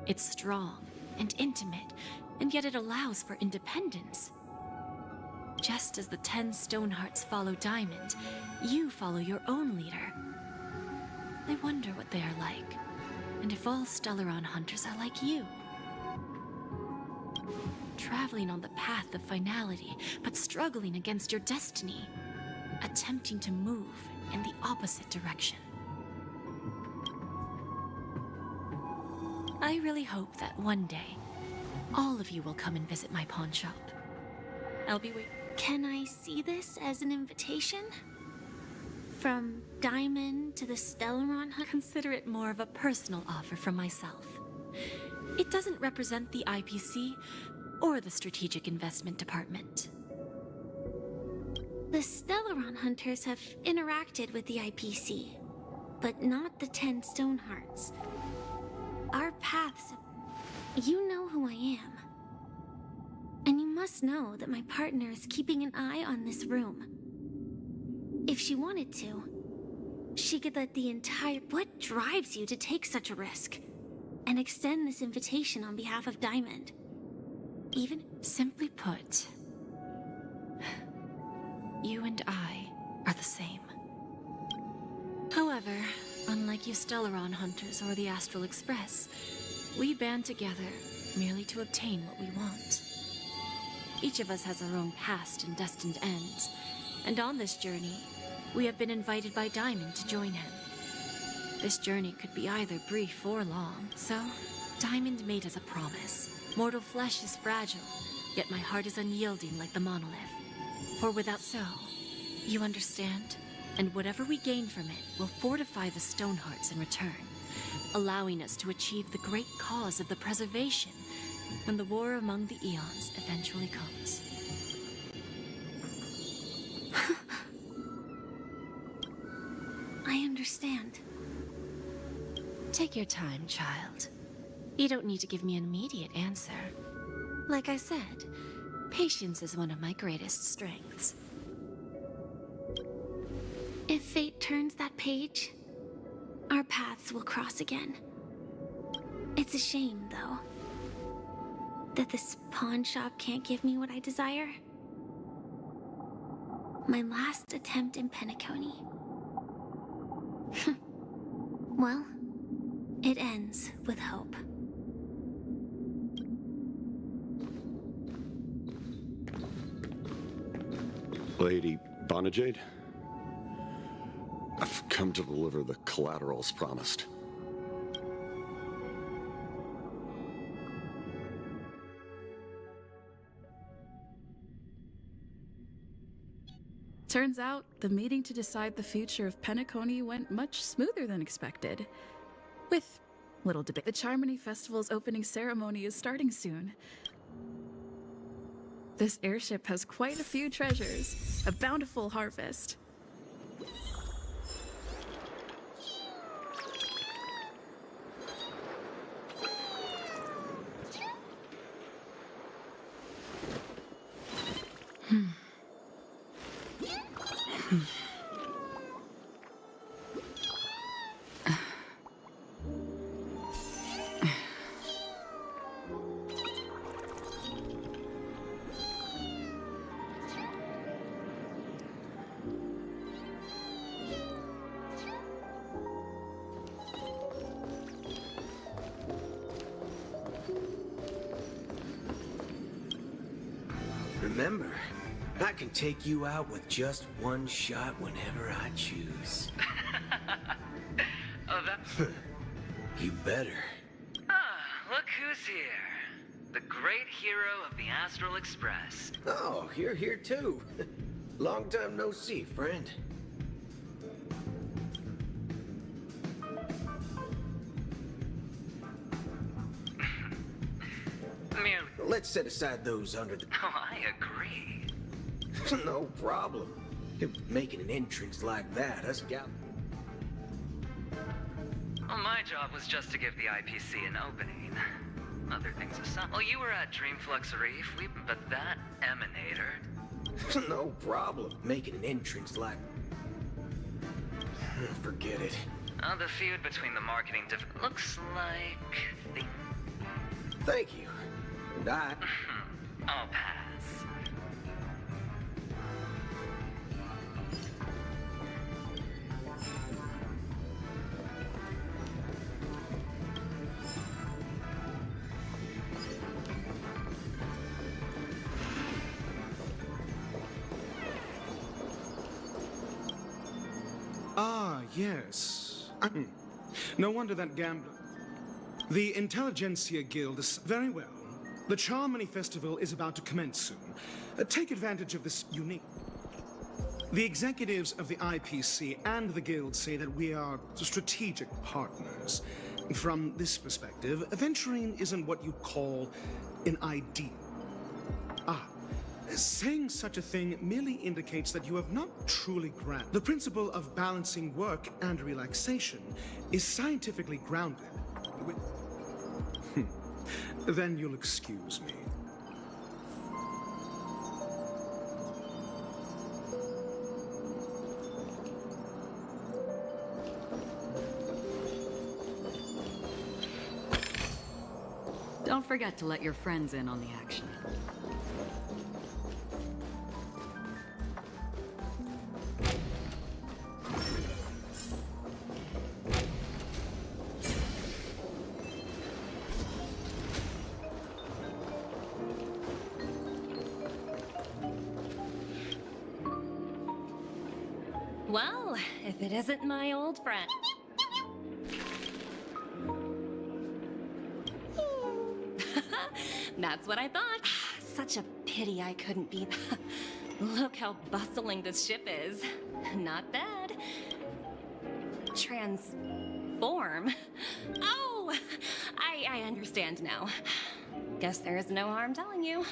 It's strong and intimate, and yet it allows for independence. Just as the 10 Stonehearts follow Diamond, you follow your own leader. I wonder what they are like, and if all Stellaron Hunters are like you. Traveling on the path of finality, but struggling against your destiny. Attempting to move in the opposite direction. I really hope that one day, all of you will come and visit my pawn shop. I'll be waiting. Can I see this as an invitation? From Diamond to the Stellaron Hunt? Consider it more of a personal offer from myself. It doesn't represent the IPC or the Strategic Investment Department. The Stellaron Hunters have interacted with the IPC, but not the 10 Stonehearts. Our paths... You know who I am. And you must know that my partner is keeping an eye on this room. If she wanted to, she could let the entire... What drives you to take such a risk? And extend this invitation on behalf of Diamond? Even... Simply put... You and I are the same. However, unlike you Stellaron Hunters or the Astral Express, we band together merely to obtain what we want. Each of us has our own past and destined ends, and on this journey, we have been invited by Diamond to join him. This journey could be either brief or long, so Diamond made us a promise. Mortal flesh is fragile, yet my heart is unyielding like the monolith. For without so, you understand? And whatever we gain from it will fortify the Stonehearts in return, allowing us to achieve the great cause of the preservation when the war among the eons eventually comes. I understand. Take your time, child. You don't need to give me an immediate answer. Like I said, patience is one of my greatest strengths. If fate turns that page, our paths will cross again. It's a shame, though, that this pawn shop can't give me what I desire. My last attempt in Penacony. Well, it ends with hope. Lady Bonajade? I've come to deliver the collaterals promised. Turns out, the meeting to decide the future of Penacony went much smoother than expected. With little debate, the Charmony Festival's opening ceremony is starting soon. This airship has quite a few treasures, a bountiful harvest. Remember, I can take you out with just one shot whenever I choose. Oh, that... You better. Look who's here. The great hero of the Astral Express. Oh, you're here too. Long time no see, friend. Let's set aside those under the... Oh, I agree. No problem. Making an entrance like that, us gal... Well, my job was just to give the IPC an opening. Other things aside... Well, you were at Dreamflux Reef, but that emanator... No problem. Making an entrance like... Forget it. The feud between the marketing looks like the... Thank you. And I'll pass. Ah, yes. No wonder that gambler... The Intelligentsia Guild is very well. The Charmony Festival is about to commence soon. Take advantage of this unique... The executives of the IPC and the Guild say that we are strategic partners. From this perspective, venturing isn't what you'd call an ideal. Saying such a thing merely indicates that you have not truly grasped. The principle of balancing work and relaxation is scientifically grounded. Then you'll excuse me. Don't forget to let your friends in on the action. Well, if it isn't my old friend. That's what I thought. Such a pity I couldn't be. Look how bustling this ship is. Not bad. Transform? Oh! I understand now. Guess there is no harm telling you.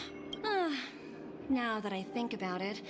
Now that I think about it.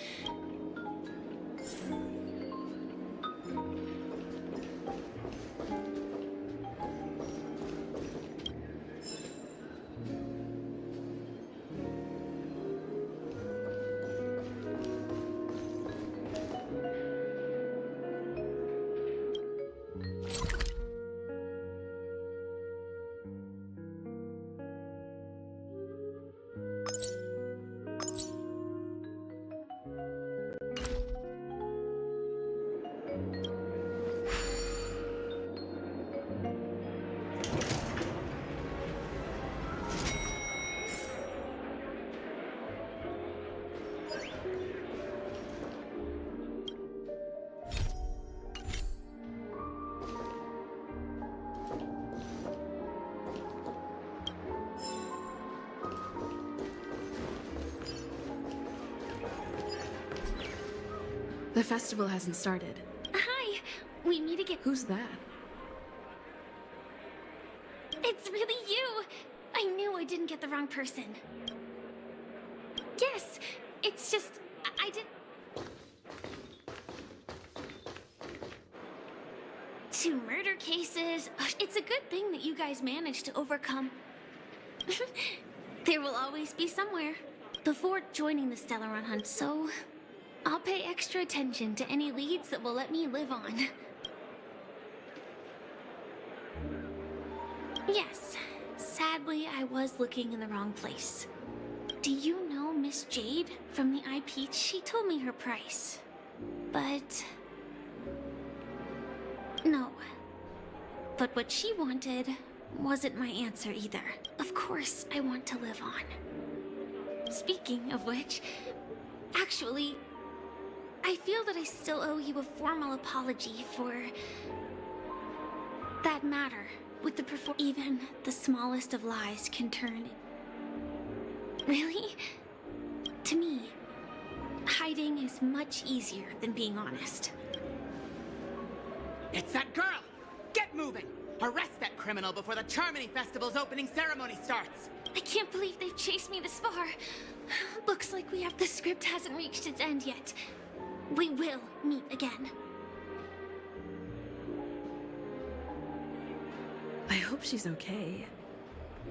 The festival hasn't started. Hi! We meet again. Who's that? It's really you! I knew I didn't get the wrong person. Yes, it's just... I did... 2 murder cases. It's a good thing that you guys managed to overcome. There will always be somewhere before joining the Stellaron hunt, so I'll pay extra attention to any leads that will let me live on. Yes, sadly I was looking in the wrong place. Do you know Miss Jade from the IP? She told me her price, but... No. But what she wanted wasn't my answer either. Of course, I want to live on. Speaking of which, actually, I feel that I still owe you a formal apology for that matter with the Even the smallest of lies can turn. Really? To me, hiding is much easier than being honest. It's that girl! Get moving! Arrest that criminal before the Charmony Festival's opening ceremony starts! I can't believe they've chased me this far. Looks like the script hasn't reached its end yet. We will meet again. I hope she's okay.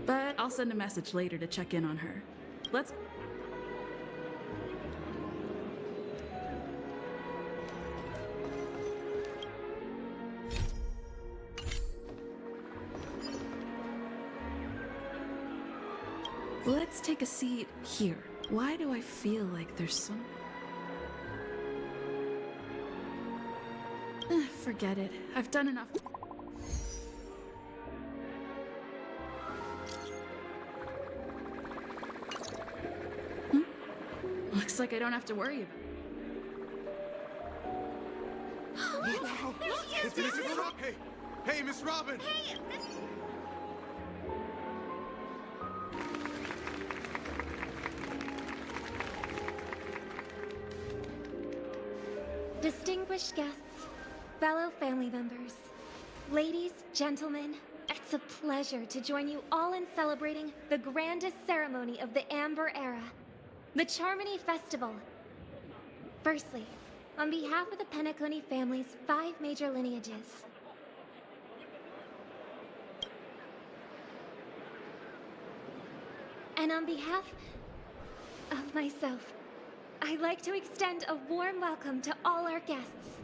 But I'll send a message later to check in on her. Let's... Let's take a seat here. Why do I feel like there's some... Forget it. I've done enough. Looks like I don't have to worry about it. It's Miss Robin. Hey, Miss Robin. Hey, Distinguished guests, fellow family members, ladies, gentlemen, it's a pleasure to join you all in celebrating the grandest ceremony of the Amber Era, the Charmony Festival. Firstly, on behalf of the Penacony family's 5 major lineages, and on behalf of myself, I'd like to extend a warm welcome to all our guests.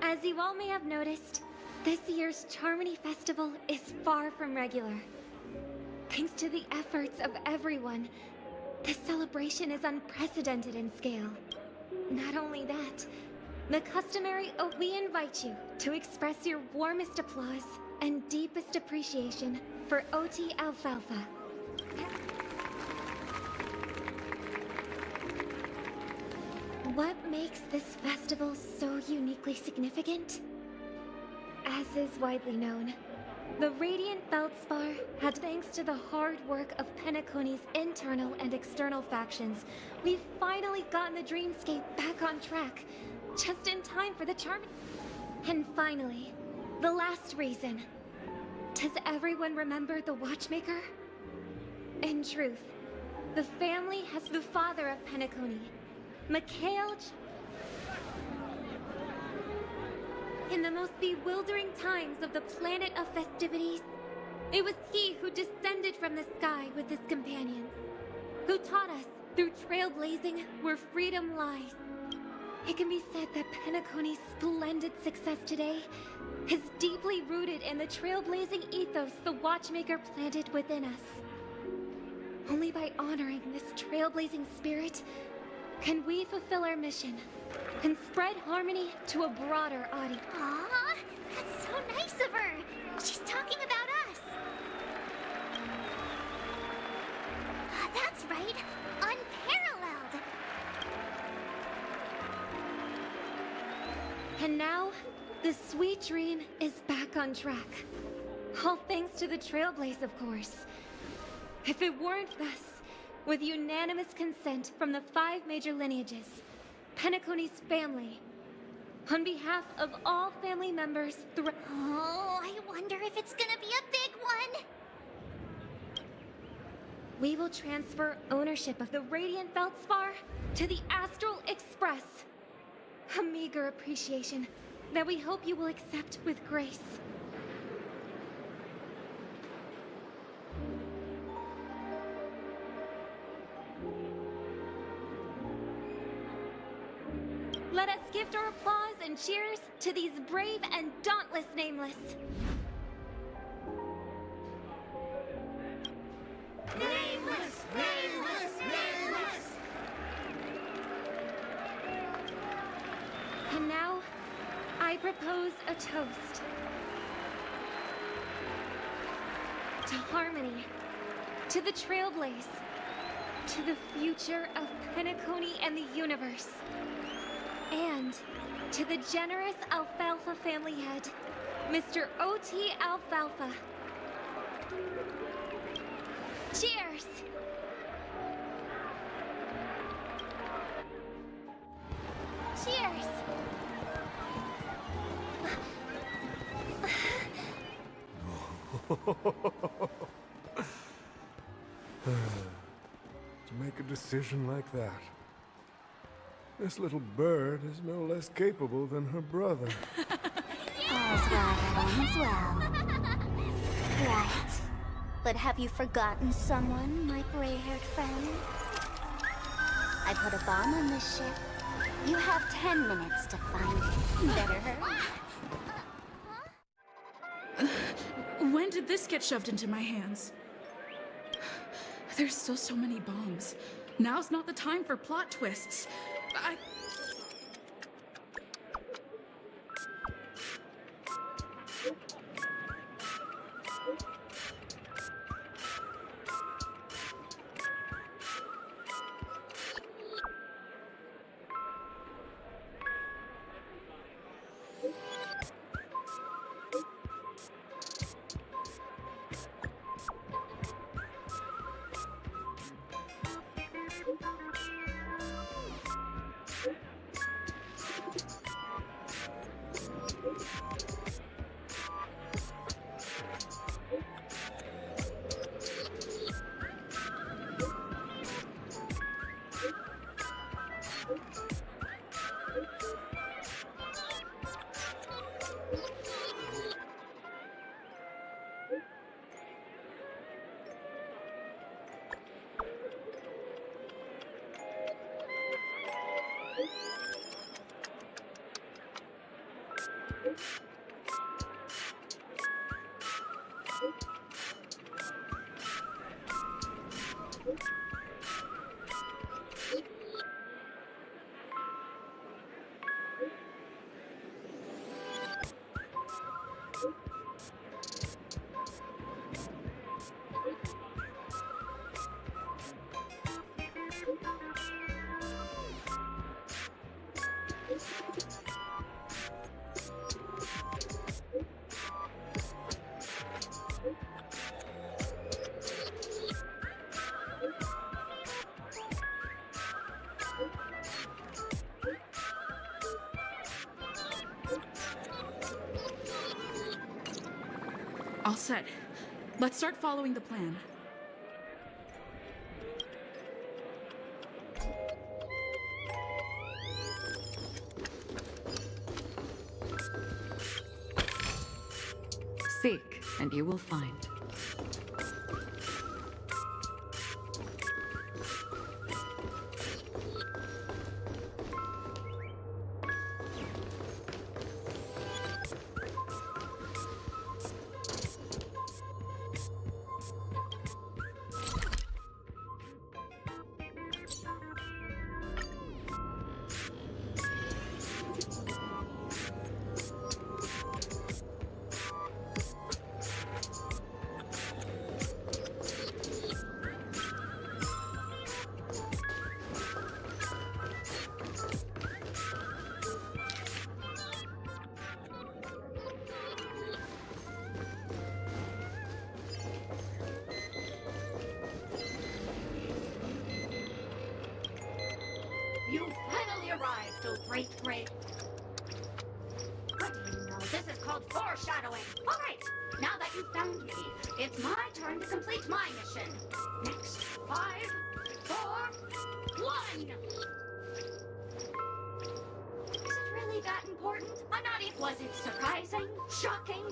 As you all may have noticed, this year's Charmony Festival is far from regular. Thanks to the efforts of everyone, the celebration is unprecedented in scale. Not only that, the customary we invite you to express your warmest applause and deepest appreciation for OT Alfalfa. What makes this festival so uniquely significant? As is widely known, the Radiant Feldspar had, thanks to the hard work of Penacony's internal and external factions, we've finally gotten the dreamscape back on track, just in time for the charming. And finally, the last reason. Does everyone remember the Watchmaker? In truth, the family has the father of Penacony, Mikhail. In the most bewildering times of the planet of festivities, it was he who descended from the sky with his companions, who taught us through trailblazing where freedom lies. It can be said that Penacony's splendid success today is deeply rooted in the trailblazing ethos the Watchmaker planted within us. Only by honoring this trailblazing spirit can we fulfill our mission and spread harmony to a broader audience. Aw, that's so nice of her. She's talking about us. That's right, unparalleled. And now, the sweet dream is back on track. All thanks to the Trailblaze, of course. If it weren't thus, with unanimous consent from the 5 major lineages, Penacony's family, on behalf of all family members Oh, I wonder if it's gonna be a big one. We will transfer ownership of the Radiant Feldspar to the Astral Express. A meager appreciation that we hope you will accept with grace. Let us gift our applause and cheers to these brave and dauntless Nameless. Nameless! Nameless! Nameless! And now, I propose a toast. To harmony, to the Trailblaze, to the future of Penacony and the universe, and to the generous Alfalfa family head, Mr. OT Alfalfa. Cheers! Cheers! To make a decision like that. This little bird is no less capable than her brother. All's well that ends well. Right. But have you forgotten someone, my gray-haired friend? I put a bomb on this ship. You have 10 minutes to find it. Better hurry. When did this get shoved into my hands? There's still so many bombs. Now's not the time for plot twists. All set. Let's start following the plan. Seek, and you will find. You finally arrived, oh great. What do you know? This is called foreshadowing. All right, now that you've found me, it's my turn to complete my mission. Next, 5, 4, 1. Is it really that important? I'm not even. Was it surprising? Shocking?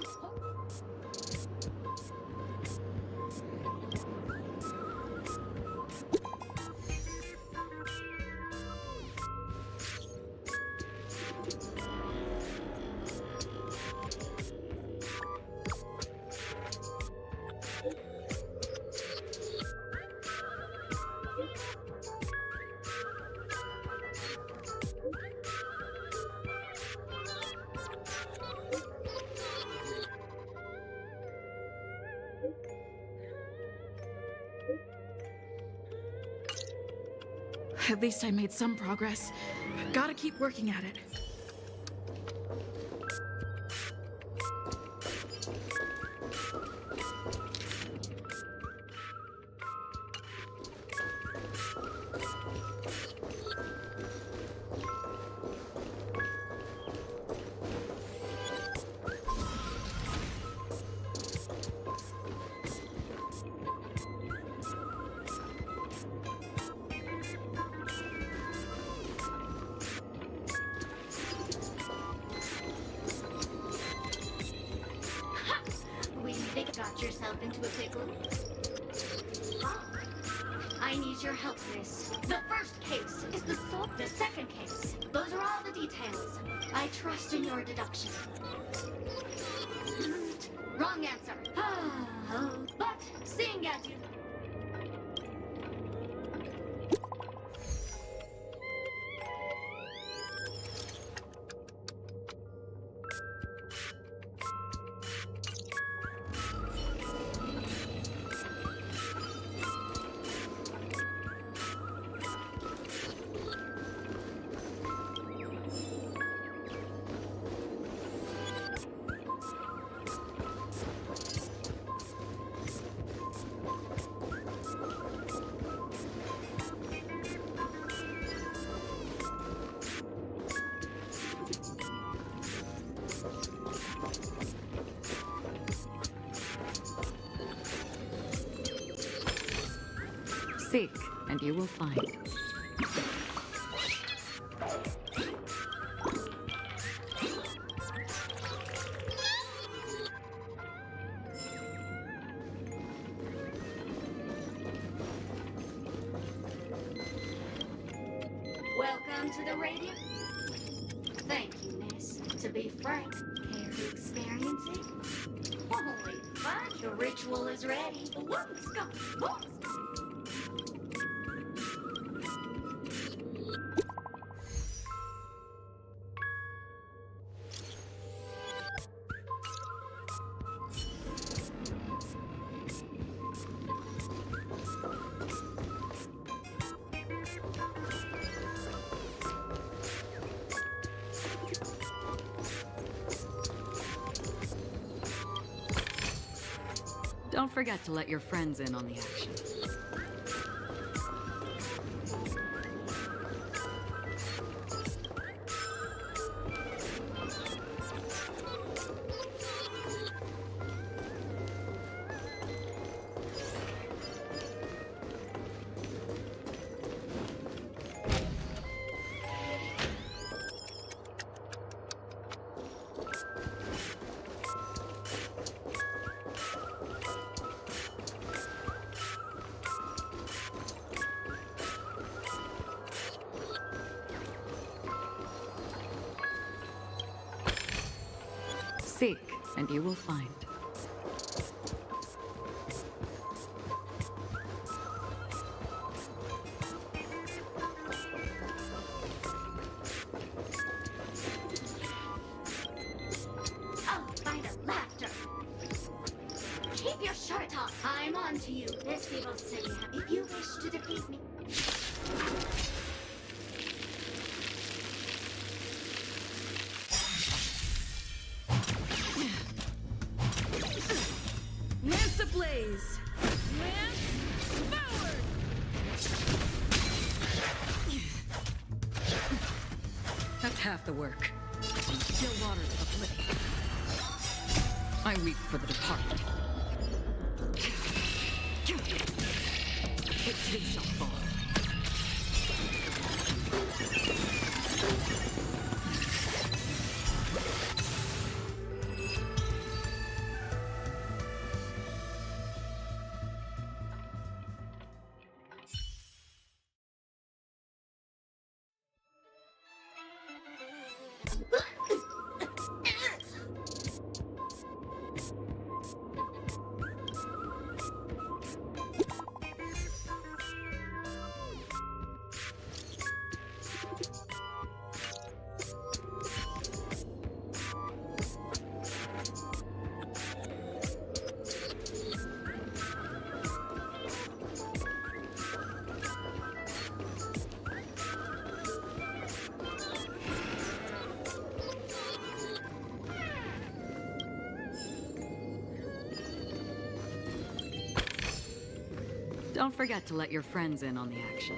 At least I made some progress. Gotta keep working at it. Got yourself into a pickle? Ah, I need your help, miss. The first case is the second case. Those are all the details. I trust in your deduction. Wrong answer. But seeing as you... Seek, and you will find. Welcome to the Radiant. Thank you, miss. To be frank, care to experience it? Holy fudge, your ritual is ready. Let's go. Let's go. Don't forget to let your friends in on the action. Seek, and you will find. Oh, by the laughter. Keep your shirt off. I'm on to you. This evil city. If you wish to defeat me. Lance ablaze! Lance forward! That's half the work. Still water to the blade. I weep for the departed. It too shall fall. Don't forget to let your friends in on the action.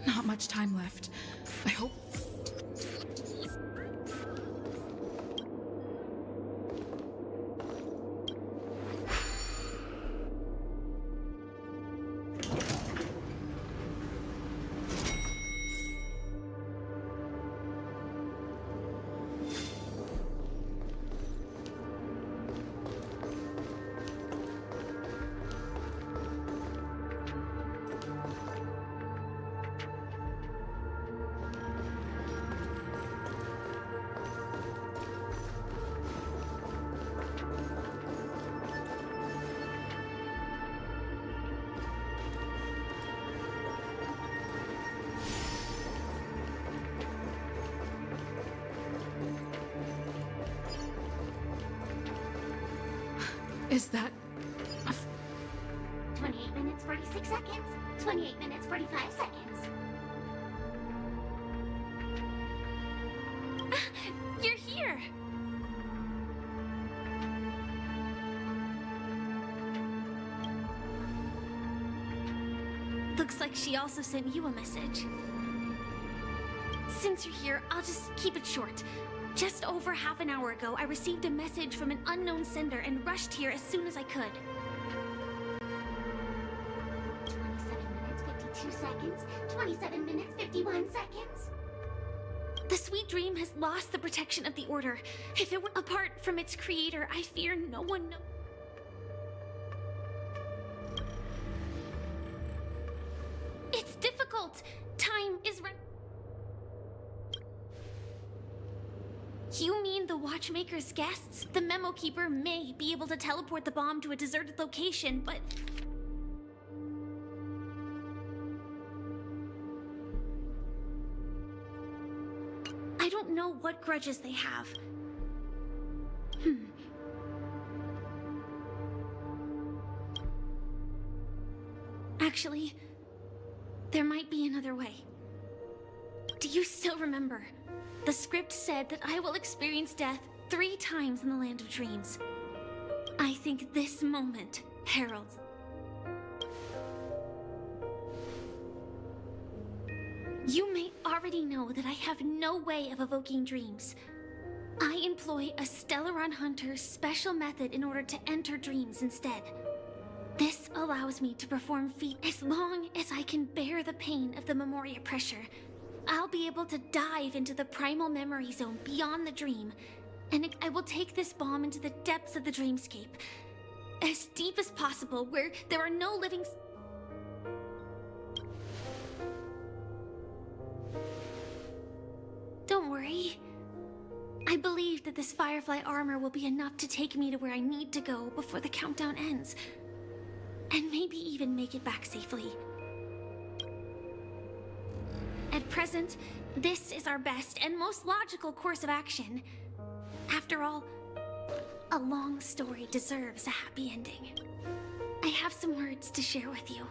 Not much time left. I hope. Is that... 28 minutes, 46 seconds. 28 minutes, 45 seconds. You're here! Looks like she also sent you a message. Since you're here, I'll just keep it short. Just over half an hour ago, I received a message from an unknown sender and rushed here as soon as I could. 27 minutes, 52 seconds. 27 minutes, 51 seconds. The sweet dream has lost the protection of the Order. If it were apart from its creator, I fear no one knows. It's difficult. Time is running. You mean the Watchmaker's guests? The Memo Keeper may be able to teleport the bomb to a deserted location, but... I don't know what grudges they have. Actually, there might be another way. Do you still remember? The script said that I will experience death 3 times in the Land of Dreams. I think this moment heralds. You may already know that I have no way of evoking dreams. I employ a Stellaron Hunter's special method in order to enter dreams instead. This allows me to perform feats as long as I can bear the pain of the Memoria pressure. I'll be able to dive into the primal memory zone beyond the dream, and I will take this bomb into the depths of the dreamscape. As deep as possible, where there are no living... Don't worry. I believe that this Firefly armor will be enough to take me to where I need to go before the countdown ends. And maybe even make it back safely. At present, this is our best and most logical course of action. After all, a long story deserves a happy ending. I have some words to share with you,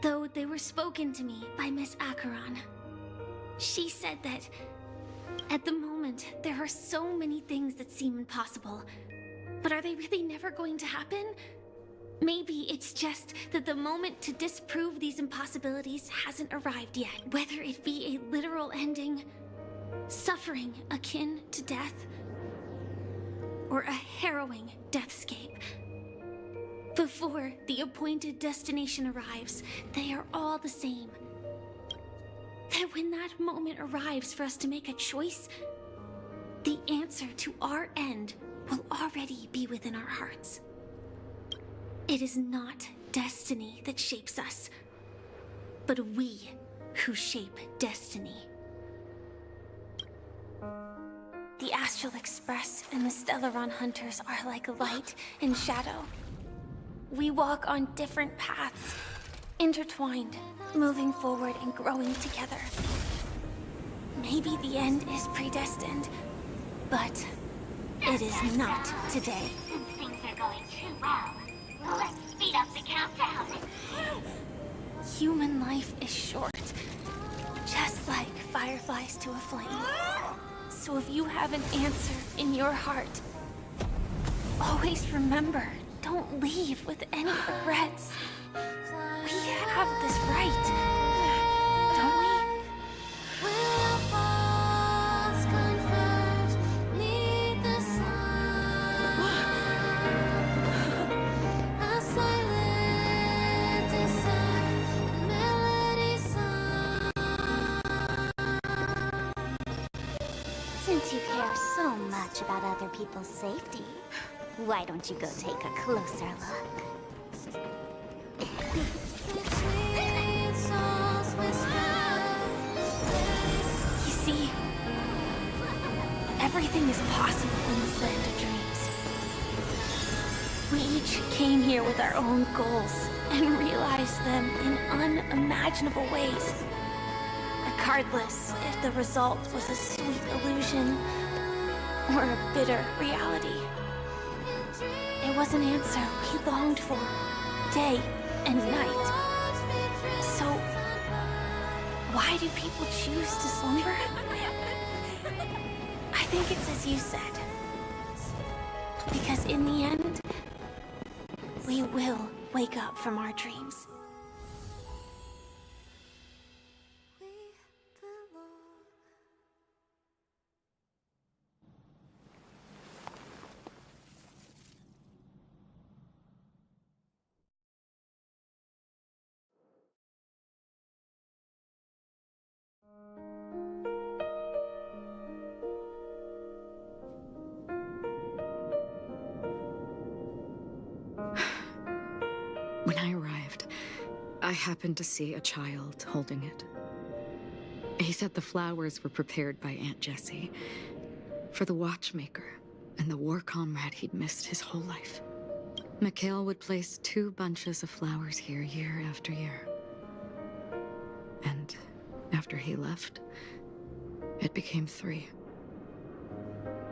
though they were spoken to me by Miss Acheron. She said that, at the moment, there are so many things that seem impossible. But are they really never going to happen? Maybe it's just that the moment to disprove these impossibilities hasn't arrived yet. Whether it be a literal ending, suffering akin to death, or a harrowing deathscape. Before the appointed destination arrives, they are all the same. That when that moment arrives for us to make a choice, the answer to our end will already be within our hearts. It is not destiny that shapes us, but we who shape destiny. The Astral Express and the Stellaron Hunters are like light and shadow. We walk on different paths, intertwined, moving forward and growing together. Maybe the end is predestined, but it is not today. Since things are going too well, let's speed up the countdown. human life is short, just like fireflies to a flame. So if you have an answer in your heart, always remember, don't leave with any regrets. We have this right, don't we? Since you care so much about other people's safety, why don't you go take a closer look? You see, everything is possible in this land of dreams. We each came here with our own goals and realized them in unimaginable ways. Regardless if the result was a sweet illusion or a bitter reality. It was an answer we longed for, day and night. So, why do people choose to slumber? I think it's as you said. Because in the end, we will wake up from our dreams. When I arrived, I happened to see a child holding it. He said the flowers were prepared by Aunt Jessie for the watchmaker and the war comrade he'd missed his whole life. Mikhail would place 2 bunches of flowers here year after year. And after he left, it became 3.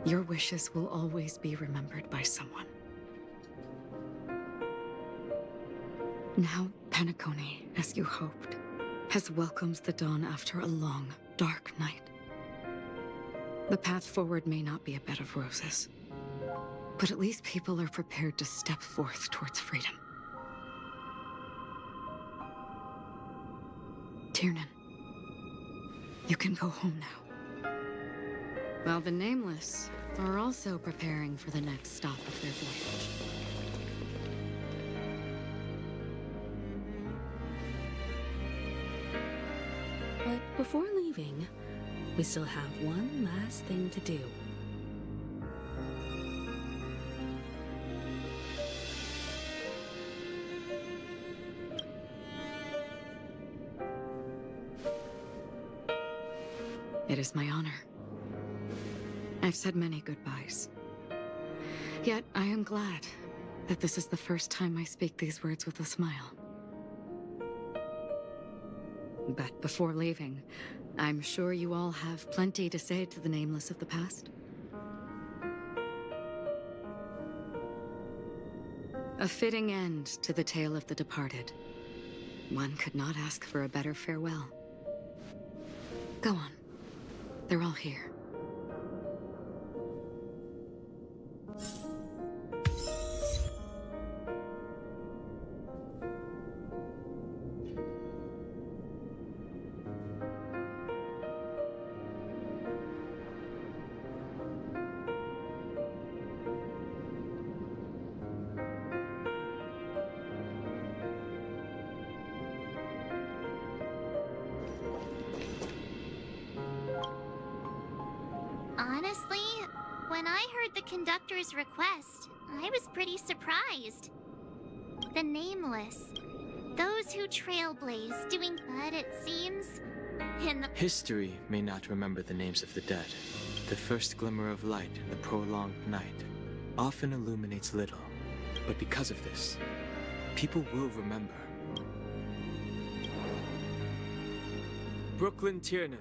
Your wishes will always be remembered by someone. Now, Penacony, as you hoped, has welcomed the dawn after a long, dark night. The path forward may not be a bed of roses, but at least people are prepared to step forth towards freedom. Tiernan, you can go home now. While the Nameless are also preparing for the next stop of their voyage. But before leaving, we still have one last thing to do. It is my honor. I've said many goodbyes. Yet I am glad that this is the first time I speak these words with a smile. But before leaving, I'm sure you all have plenty to say to the Nameless of the past. A fitting end to the tale of the departed. One could not ask for a better farewell. Go on. They're all here. Honestly, when I heard the conductor's request, I was pretty surprised. The Nameless. Those who trailblaze, doing but it seems, in the History may not remember the names of the dead. The first glimmer of light in the prolonged night often illuminates little. But because of this, people will remember. Brooklyn Tiernan,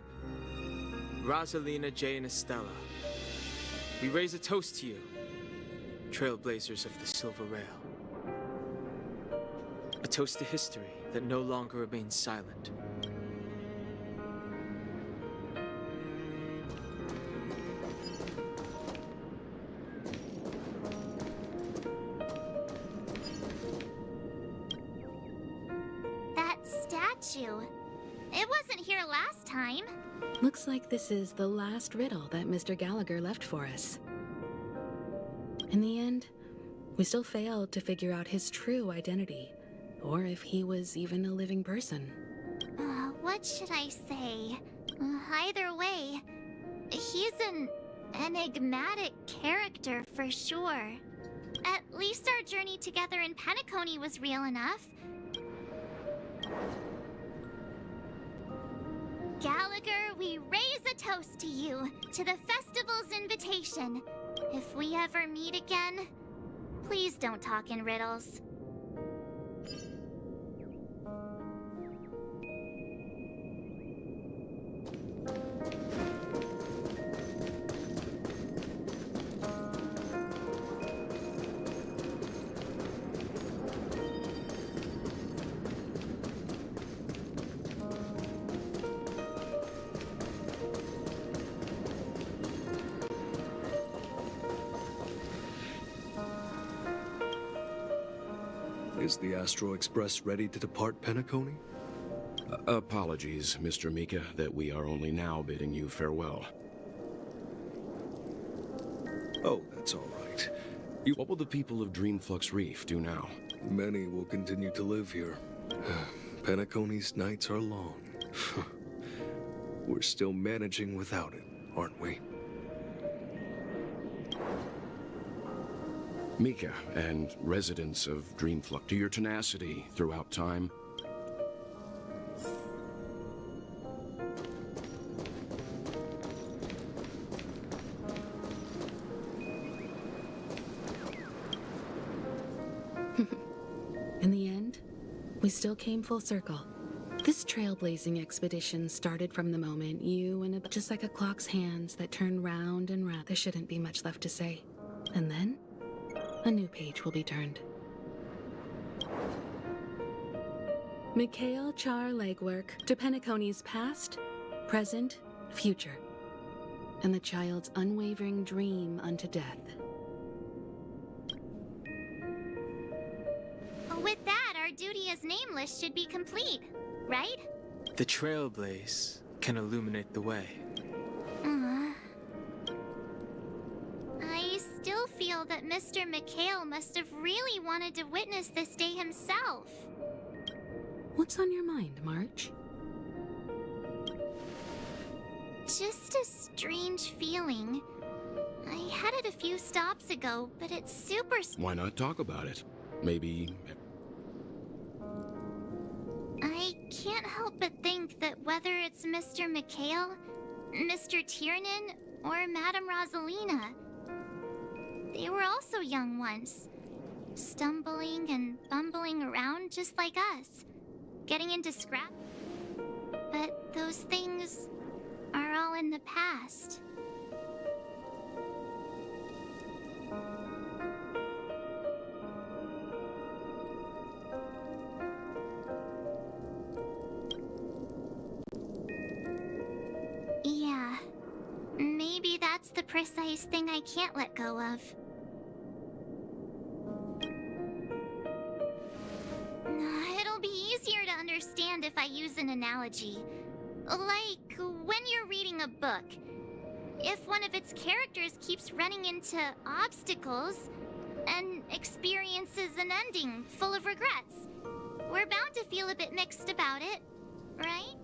Rosalina J. and Estella, we raise a toast to you, trailblazers of the Silver Rail. A toast to history that no longer remains silent. That statue. It wasn't here last time. Looks like this is the last riddle that Mr. Gallagher left for us. In the end, we still failed to figure out his true identity, or if he was even a living person. What should I say? Either way, he's an enigmatic character for sure. At least our journey together in Penacony was real enough. Gallagher, we raise a toast to you, to the festival's invitation. If we ever meet again, please don't talk in riddles. Is the Astro Express ready to depart Penacony? Apologies, Mr. Mika, that we are only now bidding you farewell. Oh, that's all right. What will the people of Dreamflux Reef do now? Many will continue to live here. Penacony's nights are long. We're still managing without it, aren't we? Mika and residents of Dreamflux, to your tenacity throughout time. In the end, we still came full circle. This trailblazing expedition started from the moment you and just like a clock's hands that turn round and round. There shouldn't be much left to say. And then, a new page will be turned. Mikhail Char legwork to Penacony's past, present, future, and the child's unwavering dream unto death. With that, our duty as nameless should be complete, right? The trailblaze can illuminate the way. I still feel that Mr. Mikhail must have really wanted to witness this day himself. What's on your mind, March? Just a strange feeling. I had it a few stops ago, but it's super... Why not talk about it? Maybe... I can't help but think that whether it's Mr. Mikhail, Mr. Tiernan, or Madame Rosalina, they were also young once, stumbling and bumbling around just like us, getting into scrap. But those things are all in the past. Yeah, maybe that's the precise thing I can't let go of. It'll be easier to understand if I use an analogy. Like when you're reading a book. If one of its characters keeps running into obstacles and experiences an ending full of regrets, we're bound to feel a bit mixed about it, right?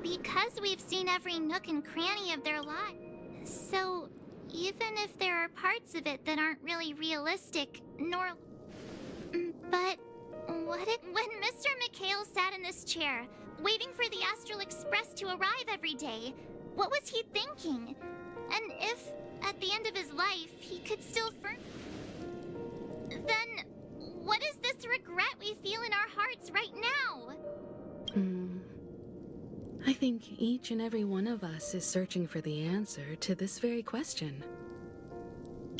Because we've seen every nook and cranny of their life. So, even if there are parts of it that aren't really realistic, nor... But, what if... When Mr. Mikhail sat in this chair, waiting for the Astral Express to arrive every day, what was he thinking? And if, at the end of his life, he could still then, what is this regret we feel in our hearts right now? I think each and every one of us is searching for the answer to this very question.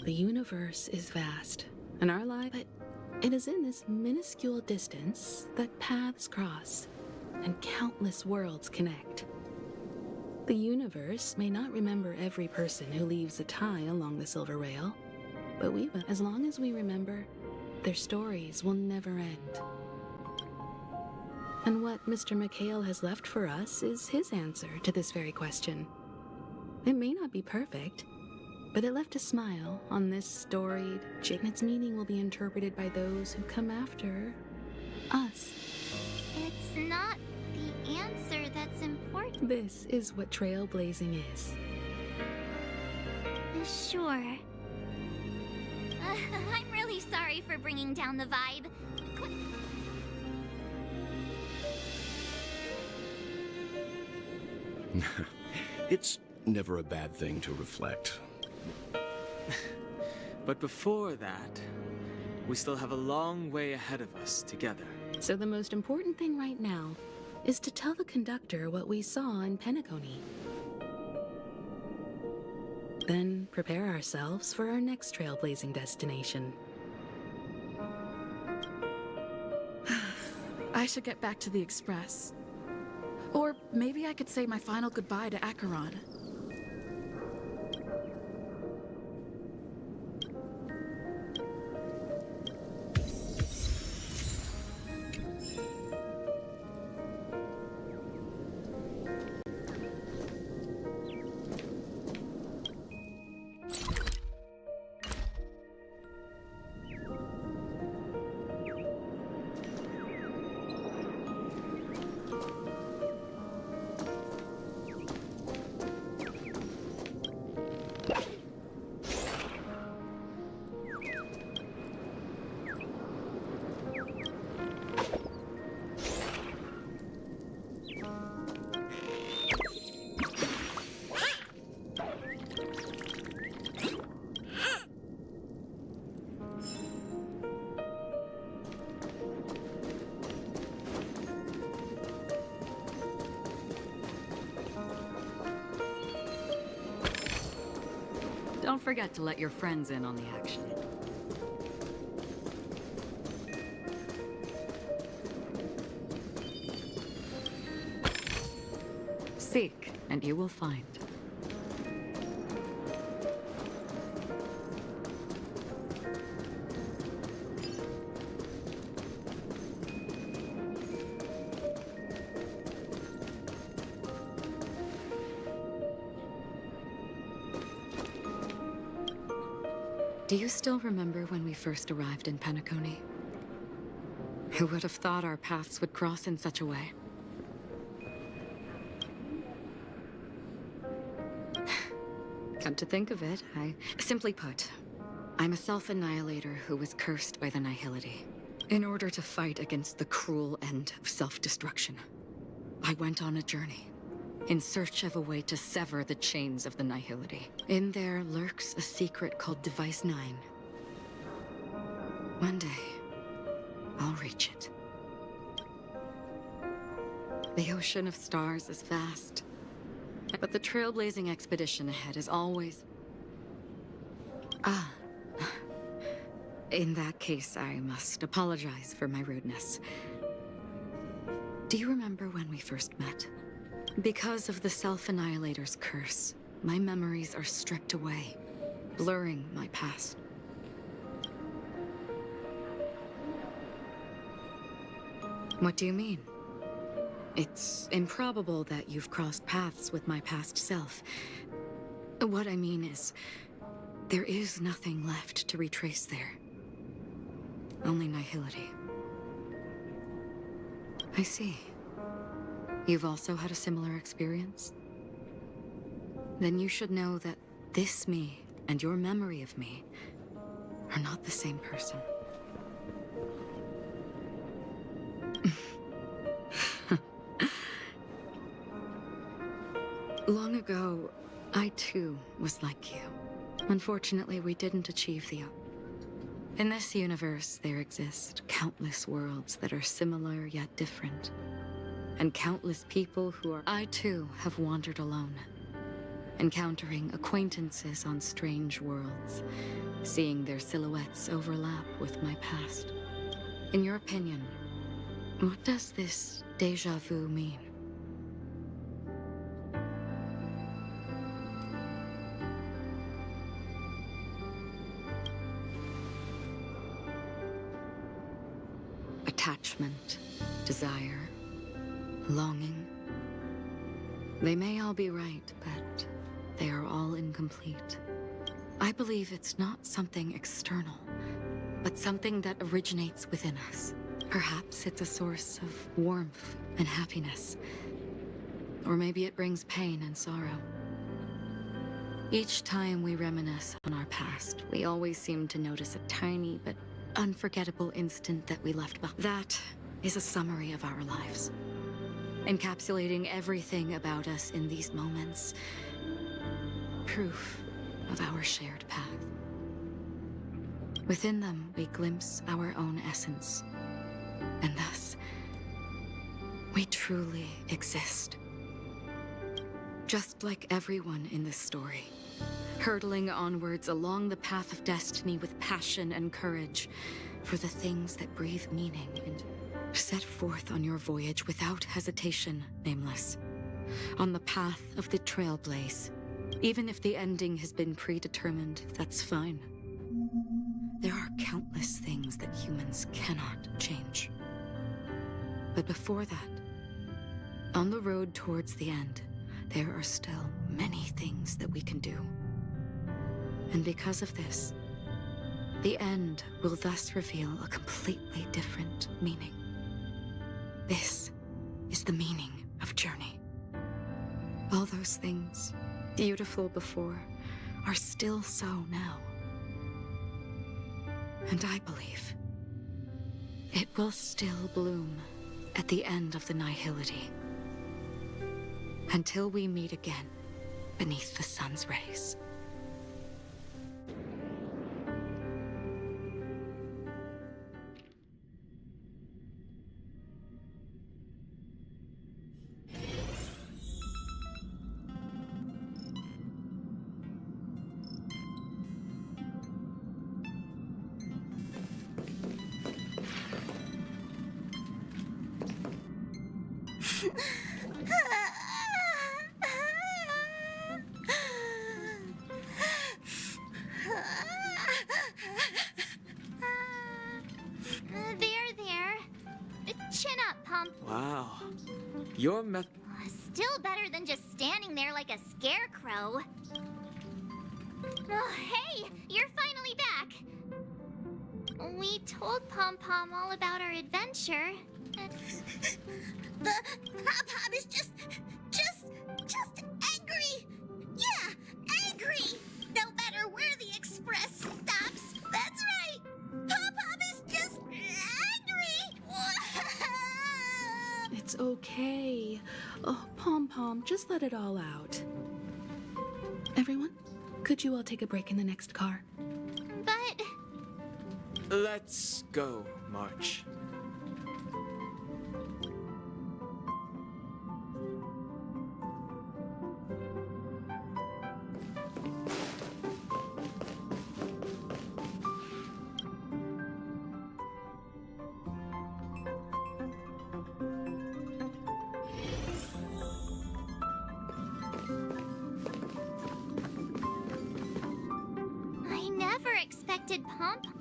The universe is vast, and our life, but it is in this minuscule distance that paths cross and countless worlds connect. The universe may not remember every person who leaves a tie along the silver rail, but we will. As long as we remember, their stories will never end. And what Mr. McHale has left for us is his answer to this very question. It may not be perfect, but it left a smile on this storied jig, and its meaning will be interpreted by those who come after us. It's not the answer that's important. This is what trailblazing is. Sure. I'm really sorry for bringing down the vibe. It's never a bad thing to reflect. But before that, we still have a long way ahead of us together. So the most important thing right now is to tell the conductor what we saw in Penacony. Then prepare ourselves for our next trailblazing destination. I should get back to the Express. Or maybe I could say my final goodbye to Acheron. Don't forget to let your friends in on the action. Seek, and you will find. Do you still remember when we first arrived in Penacony? Who would have thought our paths would cross in such a way? Come to think of it, simply put, I'm a self-annihilator who was cursed by the Nihility. In order to fight against the cruel end of self-destruction, I went on a journey, in search of a way to sever the chains of the Nihility. In there lurks a secret called Device 9. One day, I'll reach it. The ocean of stars is vast, but the trailblazing expedition ahead is always... In that case, I must apologize for my rudeness. Do you remember when we first met? Because of the Self-Annihilator's curse, my memories are stripped away, blurring my past. What do you mean? It's improbable that you've crossed paths with my past self. What I mean is, there is nothing left to retrace there. Only nihility. I see. You've also had a similar experience? Then you should know that this me and your memory of me are not the same person. Long ago, I too was like you. Unfortunately, we didn't achieve the... In this universe, there exist countless worlds that are similar yet different. and countless people who are... I too have wandered alone, encountering acquaintances on strange worlds, seeing their silhouettes overlap with my past. In your opinion, what does this déjà vu mean? Attachment, desire, longing. They may all be right, but they are all incomplete. I believe it's not something external, but something that originates within us. Perhaps it's a source of warmth and happiness. Or maybe it brings pain and sorrow. Each time we reminisce on our past, we always seem to notice a tiny but unforgettable instant that we left behind. That is a summary of our lives, encapsulating everything about us in these moments. Proof of our shared path. Within them, we glimpse our own essence, and thus, we truly exist. Just like everyone in this story, hurtling onwards along the path of destiny with passion and courage for the things that breathe meaning, and set forth on your voyage without hesitation, Nameless, on the path of the Trailblaze. Even if the ending has been predetermined, that's fine. There are countless things that humans cannot change. But before that, on the road towards the end, there are still many things that we can do. And because of this, the end will thus reveal a completely different meaning. This is the meaning of journey. All those things, beautiful before, are still so now. And I believe it will still bloom at the end of the nihility, until we meet again beneath the sun's rays. Chin up, Pump. Wow. Your Still better than just standing there like a scarecrow. Oh, hey, you're finally back. We told Pom Pom all about our adventure. The Pop is just angry. Yeah, angry. No matter where the express stops. That's right. Pop is just angry. It's okay. Oh, Pom Pom, just let it all out. Everyone, could you all take a break in the next car? But... Let's go, March.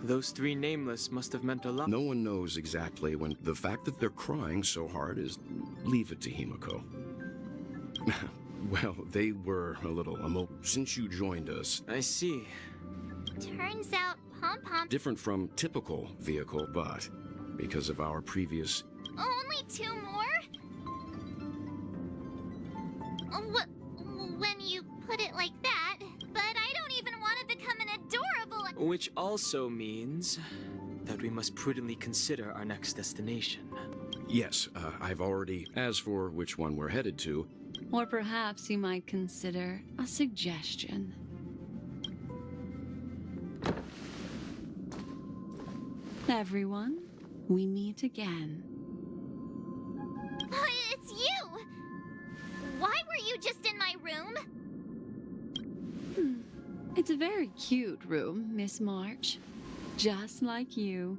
Those three nameless must have meant a lot. No one knows exactly when. The fact that they're crying so hard is... Leave it to Himiko. Well, they were a little since you joined us. I see. Turns out Pom Pom... Different from typical vehicle, but because of our previous... Only two more? When you put it like that, but I don't even want to become an adorable... Which also means that we must prudently consider our next destination. Yes, I've already... As for which one we're headed to... Or perhaps you might consider a suggestion. Everyone, we meet again. It's It's a very cute room, Miss March. Just like you.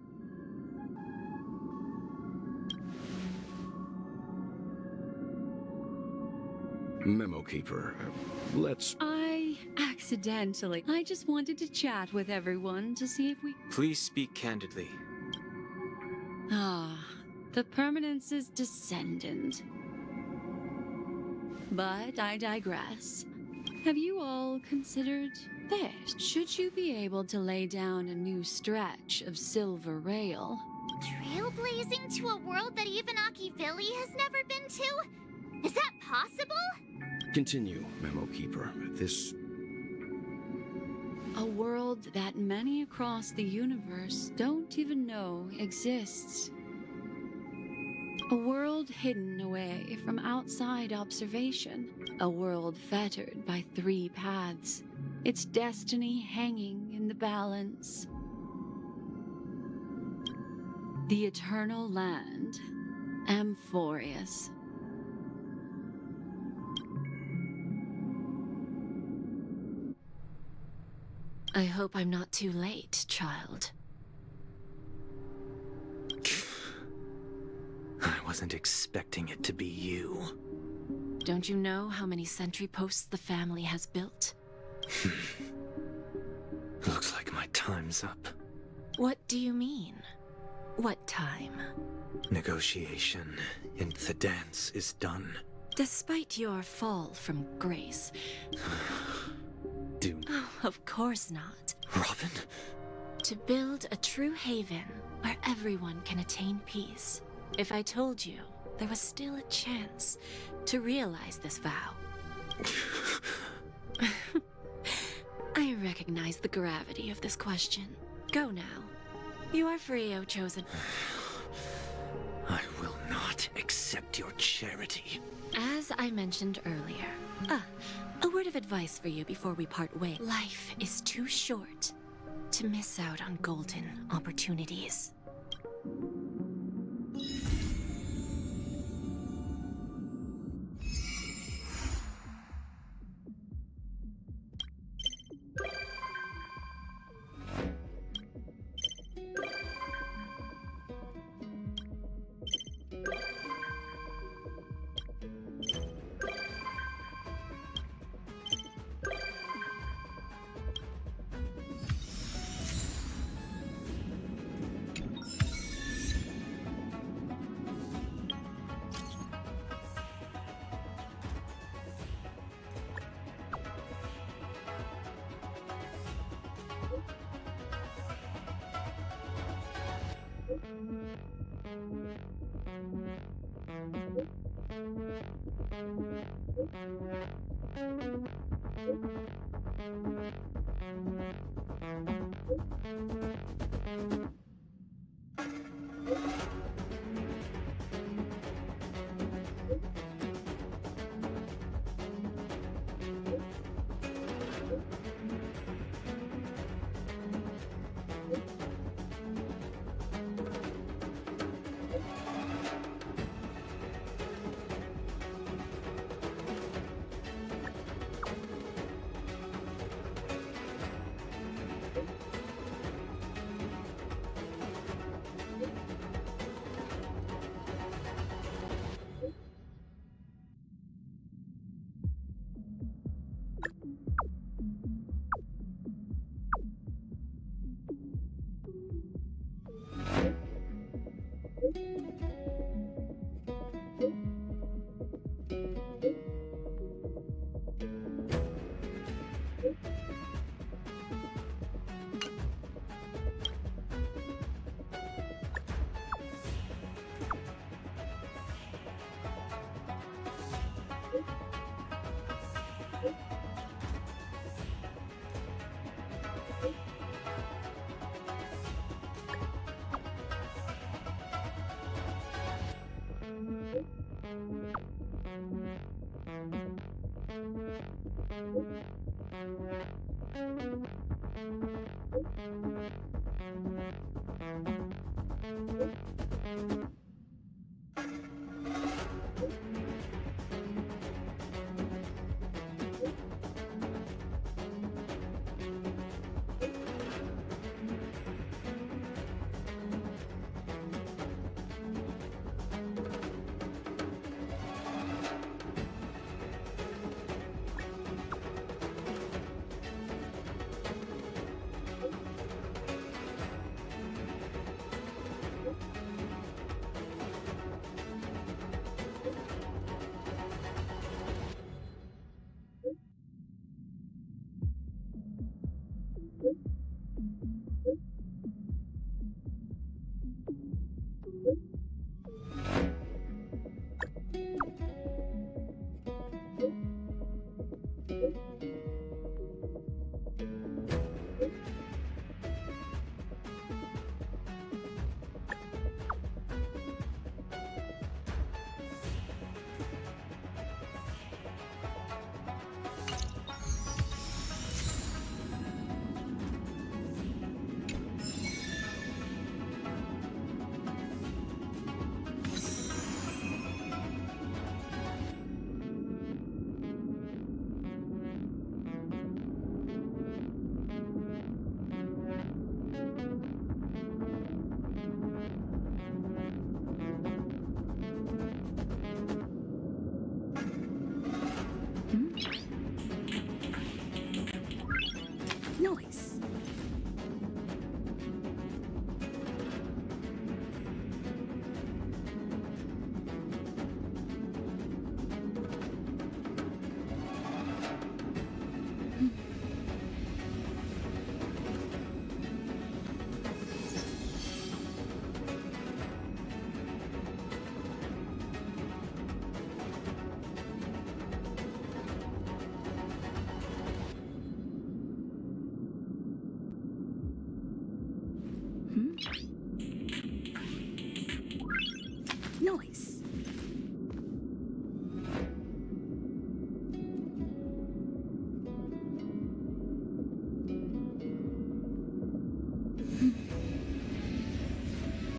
Memo Keeper, let's... I just wanted to chat with everyone to see if we... Please speak candidly. Ah, the Permanence's descendant. But I digress. Have you all considered this? Should you be able to lay down a new stretch of silver rail? Trailblazing to a world that even Akivili has never been to? Is that possible? Continue, Memo Keeper. This... A world that many across the universe don't even know exists. A world hidden away from outside observation. A world fettered by 3 paths. Its destiny hanging in the balance. The Eternal Land, Amphorius. I hope I'm not too late, child. I wasn't expecting it to be you. Don't you know how many sentry posts the family has built? Looks like my time's up. What do you mean? What time? Negotiation and the dance is done. Despite your fall from grace... Dune. Oh, of course not. Robin? To build a true haven where everyone can attain peace. If I told you there was still a chance to realize this vow. I recognize the gravity of this question. Go now. You are free, O Chosen. I will not accept your charity. As I mentioned earlier, a word of advice for you before we part ways. Life is too short to miss out on golden opportunities. Noise. Noise.